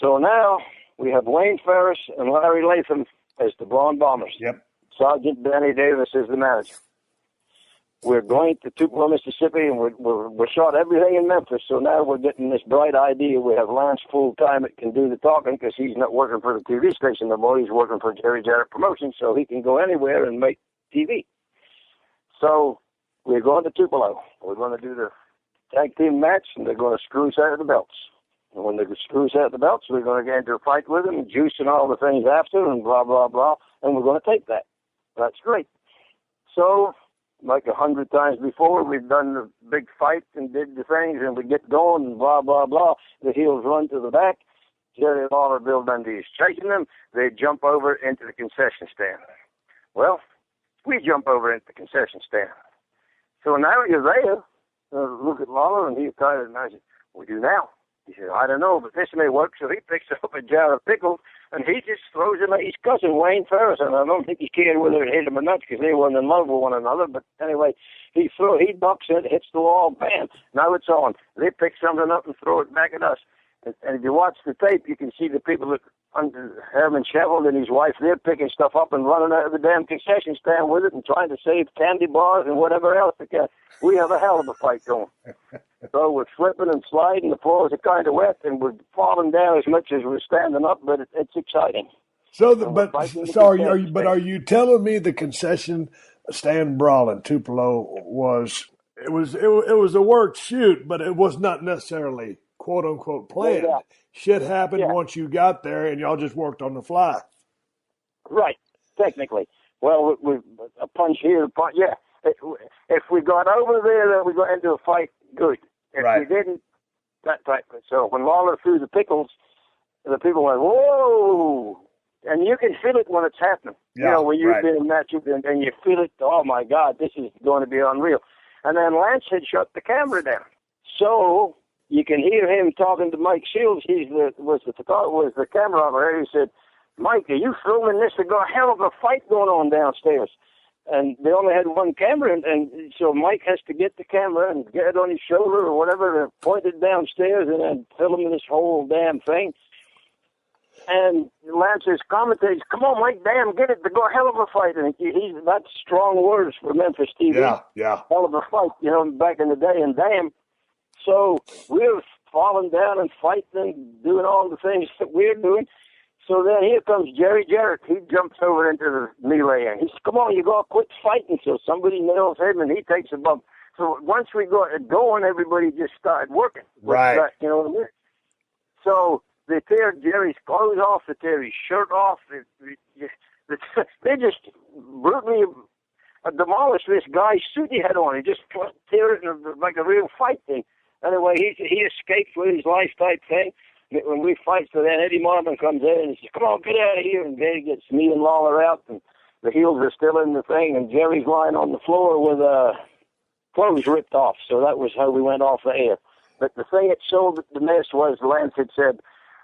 So now we have Wayne Ferris and Larry Latham as the Blonde Bombers. Yep. Sergeant Danny Davis is the manager. We're going to Tupelo, Mississippi, and we're shot everything in Memphis. So now we're getting this bright idea. We have Lance full-time that can do the talking because he's not working for the TV station no more. He's working for Jerry Jarrett Promotions, so he can go anywhere and make TV. So we're going to Tupelo. We're going to do the tag team match, and they're going to screw us out of the belts. And when they screw us out of the belts, we're going to get into a fight with them, and juice and all the things after, and blah, blah, blah, and we're going to take that. That's great. So, like 100 times before, we've done the big fight and did the things, and we get going, and blah, blah, blah. The heels run to the back. Jerry Lawler, Bill Dundee is chasing them. They jump over into the concession stand. Well, we jump over into the concession stand. So now you're there. Look at Lawler, and he's tired, and I said, what do we do now? He said, I don't know, but this may work. So he picks up a jar of pickles, and he just throws him at his cousin, Wayne Ferris. And I don't think he cared whether it hit him or not because they weren't in love with one another. But anyway, he ducks it, hits the wall, bam, now it's on. They pick something up and throw it back at us. And if you watch the tape, you can see the people that under Herman Sheffield and his wife, they're picking stuff up and running out of the damn concession stand with it and trying to save candy bars and whatever else. We have a hell of a fight going. So we're slipping and sliding. The floors are kind of wet, and we're falling down as much as we're standing up, but it's exciting. Are you telling me the concession stand brawl in Tupelo was a worked shoot, but it was not necessarily quote unquote planned? Yeah. Shit happened once you got there, and y'all just worked on the fly. Right, technically. Well, we a punch here, a punch. Yeah, if we got over there, then we got into a fight. Good. If we didn't, that type. So when Lawler threw the pickles, the people went, whoa! And you can feel it when it's happening. Yeah, when you've been in that, and you feel it, oh my God, this is going to be unreal. And then Lance had shut the camera down. So you can hear him talking to Mike Shields. Was the camera operator. He said, Mike, are you filming this? There's a hell of a fight going on downstairs. And they only had one camera, and so Mike has to get the camera and get it on his shoulder or whatever and point it downstairs and then film this whole damn thing. And Lance's commentators, come on, Mike, damn, get it, to go a hell of a fight. And that's strong words for Memphis TV. Yeah. Hell of a fight, back in the day, and damn. So we're falling down and fighting and doing all the things that we're doing. So then here comes Jerry Jarrett. He jumps over into the melee, and he says, come on, you got to quit fighting. So somebody nails him, and he takes a bump. So once we got it going, everybody just started working. Right. That, you know what I mean? So they tear Jerry's clothes off, they tear his shirt off. They just brutally demolished this guy's suit he had on. He just tear it like a real fight thing. Anyway, he escaped with his life type thing. When we fight, so then Eddie Marvin comes in and he says, come on, get out of here. And then he gets me and Lawler out, and the heels are still in the thing, and Jerry's lying on the floor with clothes ripped off. So that was how we went off the air. But the thing that sold the mess was Lance had said,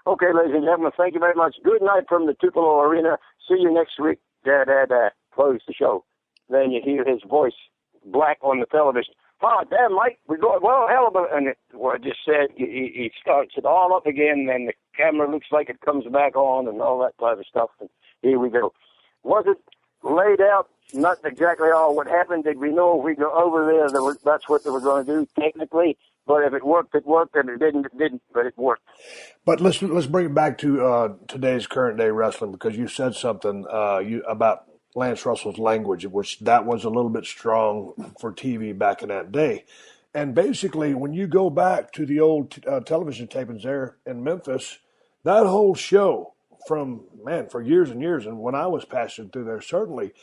okay, ladies and gentlemen, thank you very much. Good night from the Tupelo Arena. See you next week. Close the show. Then you hear his voice black on the television. Oh, damn, Mike, we're going, well, hell of a... And I just said, he starts it all up again, and the camera looks like it comes back on and all that type of stuff, and here we go. Was it laid out? Not exactly all what happened. Did we know if we go over there, that's what they were going to do technically? But if it worked, it worked, and it didn't, but it worked. But let's bring it back to today's current day wrestling, because you said something about Lance Russell's language, which that was a little bit strong for TV back in that day. And basically, when you go back to the old television tapings there in Memphis, that whole show for years and years, and when I was passing through there, certainly,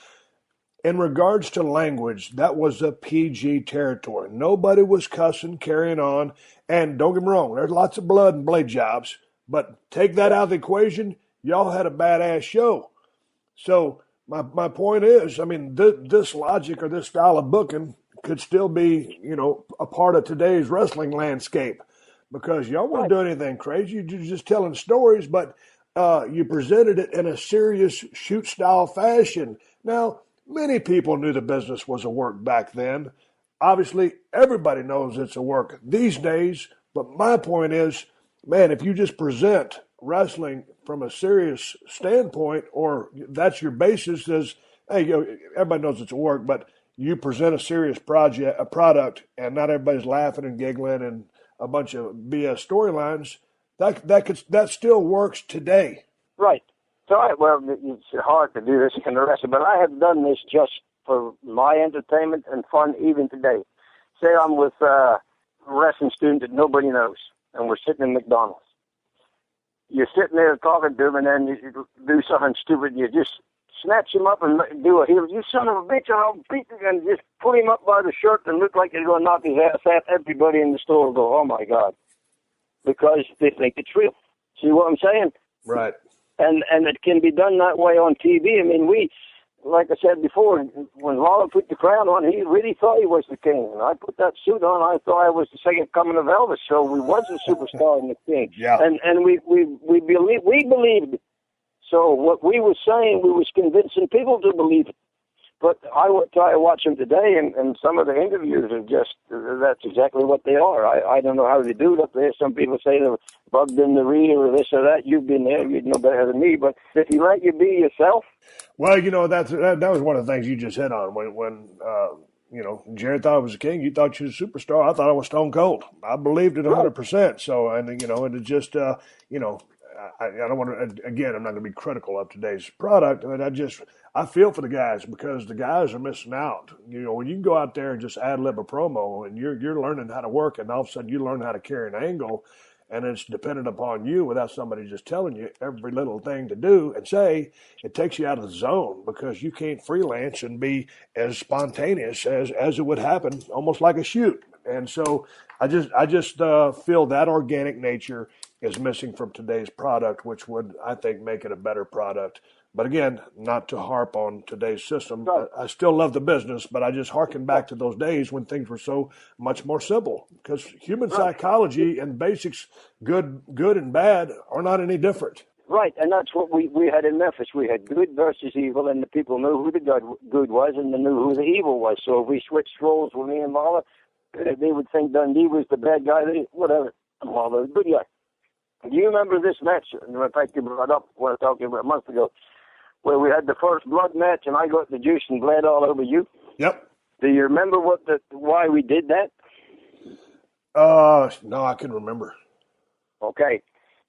in regards to language, that was a PG territory. Nobody was cussing, carrying on. And don't get me wrong, there's lots of blood and blade jobs, but take that out of the equation, y'all had a badass show. So my point is, I mean, this logic or this style of booking could still be, a part of today's wrestling landscape, because y'all weren't doing anything crazy. You're just telling stories, but you presented it in a serious shoot style fashion. Now, many people knew the business was a work back then. Obviously, everybody knows it's a work these days, but my point is, man, if you just present wrestling from a serious standpoint, or that's your basis, is, hey, everybody knows it's a work, but you present a serious a product, and not everybody's laughing and giggling and a bunch of BS storylines, that still works today. Right. So, well, it's hard to do this in the wrestling, but I have done this just for my entertainment and fun even today. Say I'm with a wrestling student that nobody knows, and we're sitting in McDonald's. You're sitting there talking to him, and then you do something stupid, and you just snatch him up and do a heel. You son of a bitch, I'll beat you, and just pull him up by the shirt and look like you're going to knock his ass out. Everybody in the store will go, oh, my God, because they think it's real. See what I'm saying? Right. And it can be done that way on TV. I mean, like I said before, when Lawler put the crown on, he really thought he was the king. And I put that suit on, I thought I was the second coming of Elvis. So we was a superstar and the king. Yeah. And we believed it. So what we were saying, we was convincing people to believe it. But I would try to watch them today, and some of the interviews are just, that's exactly what they are. I don't know how they do it up there. Some people say they're bugged in the rear or this or that. You've been there. You'd know better than me. But if he let you be yourself. Well, that was one of the things you just hit on. When Jerry thought I was a king, you thought you was a superstar. I thought I was Stone Cold. I believed it 100%. So, and it just, I don't want to, again, I'm not going to be critical of today's product, but I feel for the guys, because the guys are missing out. When you can go out there and just ad-lib a promo, and you're learning how to work, and all of a sudden you learn how to carry an angle, and it's dependent upon you without somebody just telling you every little thing to do and say, it takes you out of the zone, because you can't freelance and be as spontaneous as it would happen, almost like a shoot. And so I just feel that organic nature is missing from today's product, which would, I think, make it a better product. But again, not to harp on today's system. Right. I still love the business, but I just harken back to those days when things were so much more simple. Because human psychology and basics, good and bad, are not any different. Right, and that's what we had in Memphis. We had good versus evil, and the people knew who the good was, and they knew who the evil was. So if we switched roles with me and Lawler, they would think Dundee was the bad guy, whatever, and Lawler the good guy. Do you remember this match? In fact, you brought up what I was talking about a month ago, where we had the first blood match, and I got the juice and bled all over you? Yep. Do you remember why we did that? No, I can remember. Okay,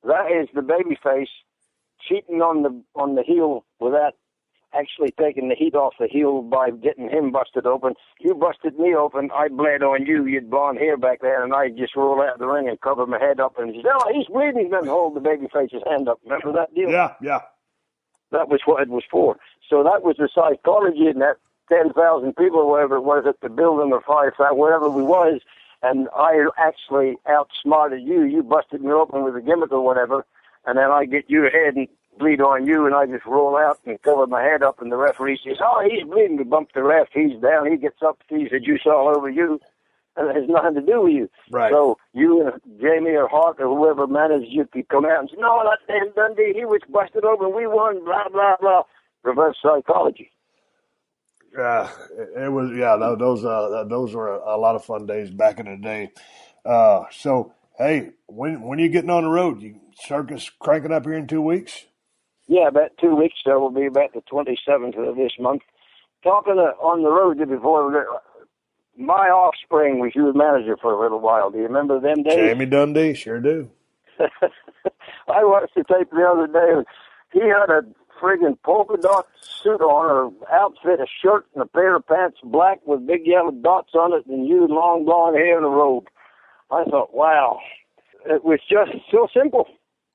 that is the babyface cheating on the heel without actually taking the heat off the heel by getting him busted open. You busted me open. I bled on you. You had blonde hair back there, and I just rolled out of the ring and covered my head up and said, "Oh, he's bleeding." Then hold the babyface's hand up. Remember that deal? Yeah. That was what it was for. So that was the psychology in that 10,000 people, or whatever it was at the building, or 5,000, wherever we was, and I actually outsmarted you. You busted me open with a gimmick or whatever, and then I get your head and bleed on you, and I just roll out and cover my head up, and the referee says, "Oh, he's bleeding." We bump the ref. He's down. He gets up, sees the juice all over you, and it has nothing to do with you. Right. So you and Jamie or Hawk or whoever managed you could come out and say, "No, that's Dan Dundee. He was busted open. We won, blah, blah, blah." Reverse psychology. It was. Yeah, those were a lot of fun days back in the day. So, hey, when are you getting on the road? You circus cranking up here in 2 weeks? Yeah, about 2 weeks. So will be about the 27th of this month. Talking on the road before, my offspring was your manager for a little while. Do you remember them days? Jamie Dundee, sure do. I watched the tape the other day. He had a friggin' polka dot suit on, or outfit, a shirt and a pair of pants, black with big yellow dots on it, and you long blonde hair and a robe. I thought, wow, it was just so simple.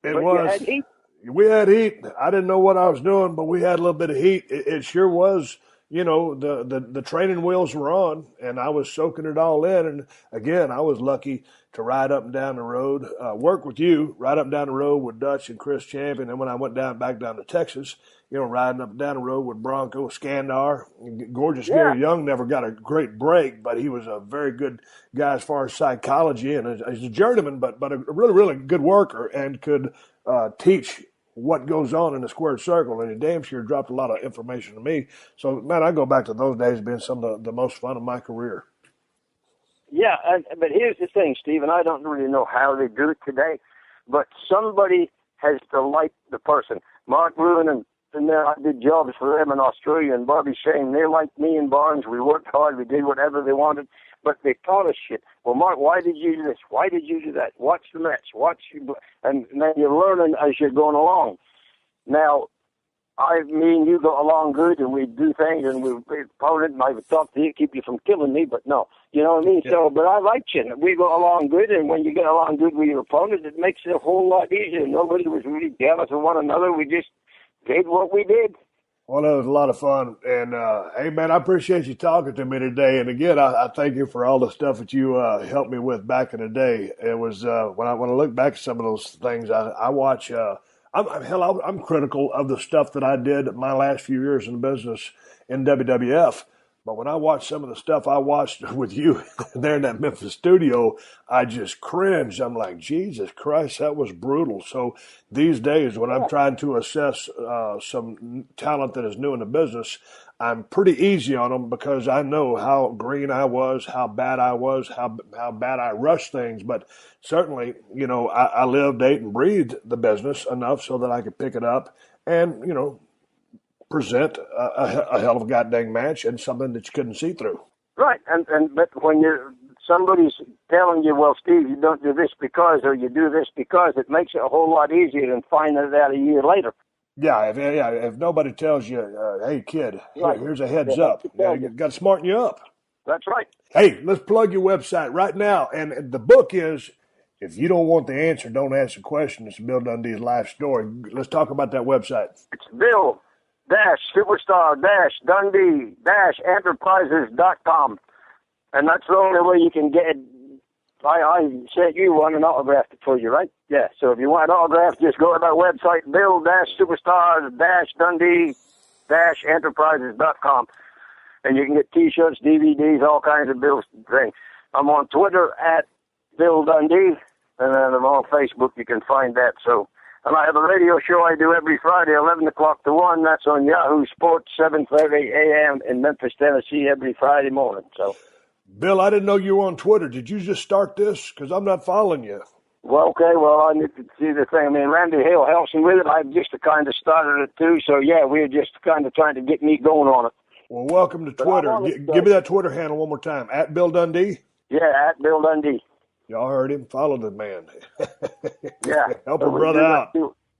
It but was. You had heat. We had heat. I didn't know what I was doing, but we had a little bit of heat. It sure was. You know, the training wheels were on, and I was soaking it all in. And again, I was lucky to ride up and down the road, work with you, ride up and down the road with Dutch and Chris Champion. And when I went back down to Texas, you know, riding up and down the road with Bronco, Skandar, gorgeous Gary Young never got a great break, but he was a very good guy as far as psychology, and he's a journeyman, but a really, really good worker, and could teach what goes on in the squared circle, and he damn sure dropped a lot of information to me. So, man, I go back to those days being some of the most fun of my career. Yeah, but here's the thing, Steve, and I don't really know how they do it today, but somebody has to like the person. Mark Ruin and then I did jobs for them in Australia, and Bobby Shane, they liked me and Barnes. We worked hard. We did whatever they wanted, but they taught us shit. Well, Mark, why did you do this? Why did you do that? Watch the match. And then you're learning as you're going along. Now, me and you go along good, and we do things, and we're opponent, and I would talk to you, keep you from killing me, but no. You know what I mean? Yeah. So, but I liked you. We go along good, and when you get along good with your opponent, it makes it a whole lot easier. Nobody was really jealous of one another. We just did what we did. Well, it was a lot of fun. And, hey, man, I appreciate you talking to me today. And, again, I thank you for all the stuff that you helped me with back in the day. It was when I look back at some of those things, I watch I'm critical of the stuff that I did my last few years in business in WWF. But when I watch some of the stuff I watched with you there in that Memphis studio, I just cringed. I'm like, Jesus Christ, that was brutal. So these days when I'm trying to assess some talent that is new in the business, I'm pretty easy on them because I know how green I was, how bad I was, how bad I rushed things. But certainly, you know, I lived, ate, and breathed the business enough so that I could pick it up and, you know, present a hell of a goddamn match and something that you couldn't see through. Right, but when somebody's telling you, well, Steve, you don't do this because, or you do this because, it makes it a whole lot easier than finding it out a year later. Yeah, if nobody tells you, hey, kid, here's a heads up. You got to smarten you up. That's right. Hey, let's plug your website right now. And the book is, if you don't want the answer, don't ask the question. It's Bill Dundee's life story. Let's talk about that website. It's Bill-Superstar-Dundee-Enterprises.com. And that's the only way you can I sent you one and autographed it for you, right? Yeah. So if you want an autograph, just go to that website, Bill-Superstars-Dundee-Enterprises.com, and you can get T-shirts, DVDs, all kinds of Bill things. I'm on Twitter at Bill Dundee, and then I'm on Facebook. You can find that. So, and I have a radio show I do every Friday, 11 o'clock to 1. That's on Yahoo Sports, 7:30 a.m. in Memphis, Tennessee, every Friday morning. So. Bill, I didn't know you were on Twitter. Did you just start this? Because I'm not following you. Well, okay, I need to see the thing. I mean, Randy Hale helps me with it. I just kind of started it, too. So, yeah, we're just kind of trying to get me going on it. Well, welcome to Twitter. Give me that Twitter handle one more time. At Bill Dundee? Yeah, at Bill Dundee. Y'all heard him. Follow the man. Yeah. Help a brother out.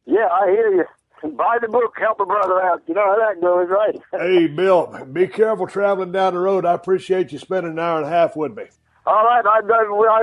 Yeah, I hear you. Buy the book, help a brother out. You know how that goes, right? Hey, Bill, be careful traveling down the road. I appreciate you spending an hour and a half with me. All right, I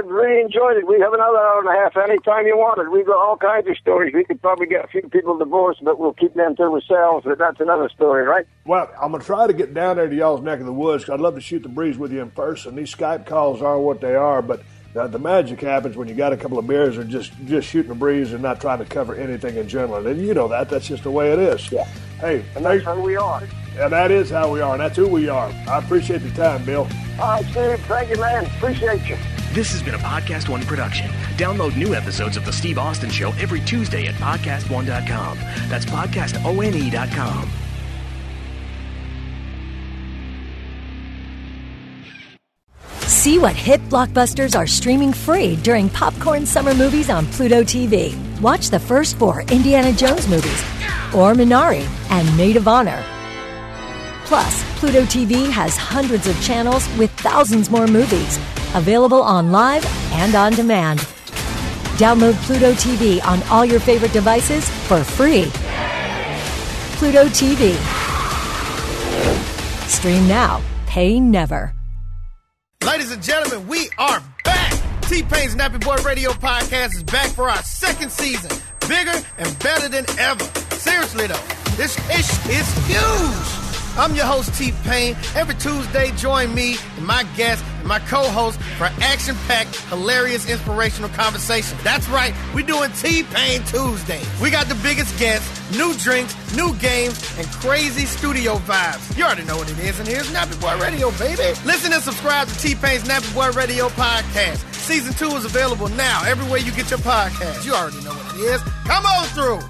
really enjoyed it. We have another hour and a half anytime you want it. We've got all kinds of stories. We could probably get a few people divorced, but we'll keep them to ourselves. But that's another story, right? Well, I'm going to try to get down there to y'all's neck of the woods. I'd love to shoot the breeze with you in person. These Skype calls are what they are, but the magic happens when you got a couple of beers or just shooting the breeze and not trying to cover anything in general. And you know that. That's just the way it is. Yeah. Hey, and that's how we are. And that is how we are, and that's who we are. I appreciate the time, Bill. All right, Steve. Thank you, man. Appreciate you. This has been a Podcast One production. Download new episodes of The Steve Austin Show every Tuesday at PodcastOne.com. That's PodcastOne.com. See what hit blockbusters are streaming free during Popcorn Summer Movies on Pluto TV. Watch the first 4 Indiana Jones movies, or Minari and Maid of Honor. Plus, Pluto TV has hundreds of channels with thousands more movies, available on live and on demand. Download Pluto TV on all your favorite devices for free. Pluto TV. Stream now, pay never. Ladies and gentlemen, we are back. T-Pain's Nappy Boy Radio Podcast is back for our second season. Bigger and better than ever. Seriously, though, this is huge. I'm your host, T-Pain. Every Tuesday, join me and my guest and my co-host for action-packed, hilarious, inspirational conversation. That's right, we're doing T-Pain Tuesdays. We got the biggest guests, new drinks, new games, and crazy studio vibes. You already know what it is, and here's Nappy Boy Radio, baby. Listen and subscribe to T-Pain's Nappy Boy Radio Podcast. Season 2 is available now everywhere you get your podcasts. You already know what it is. Come on through.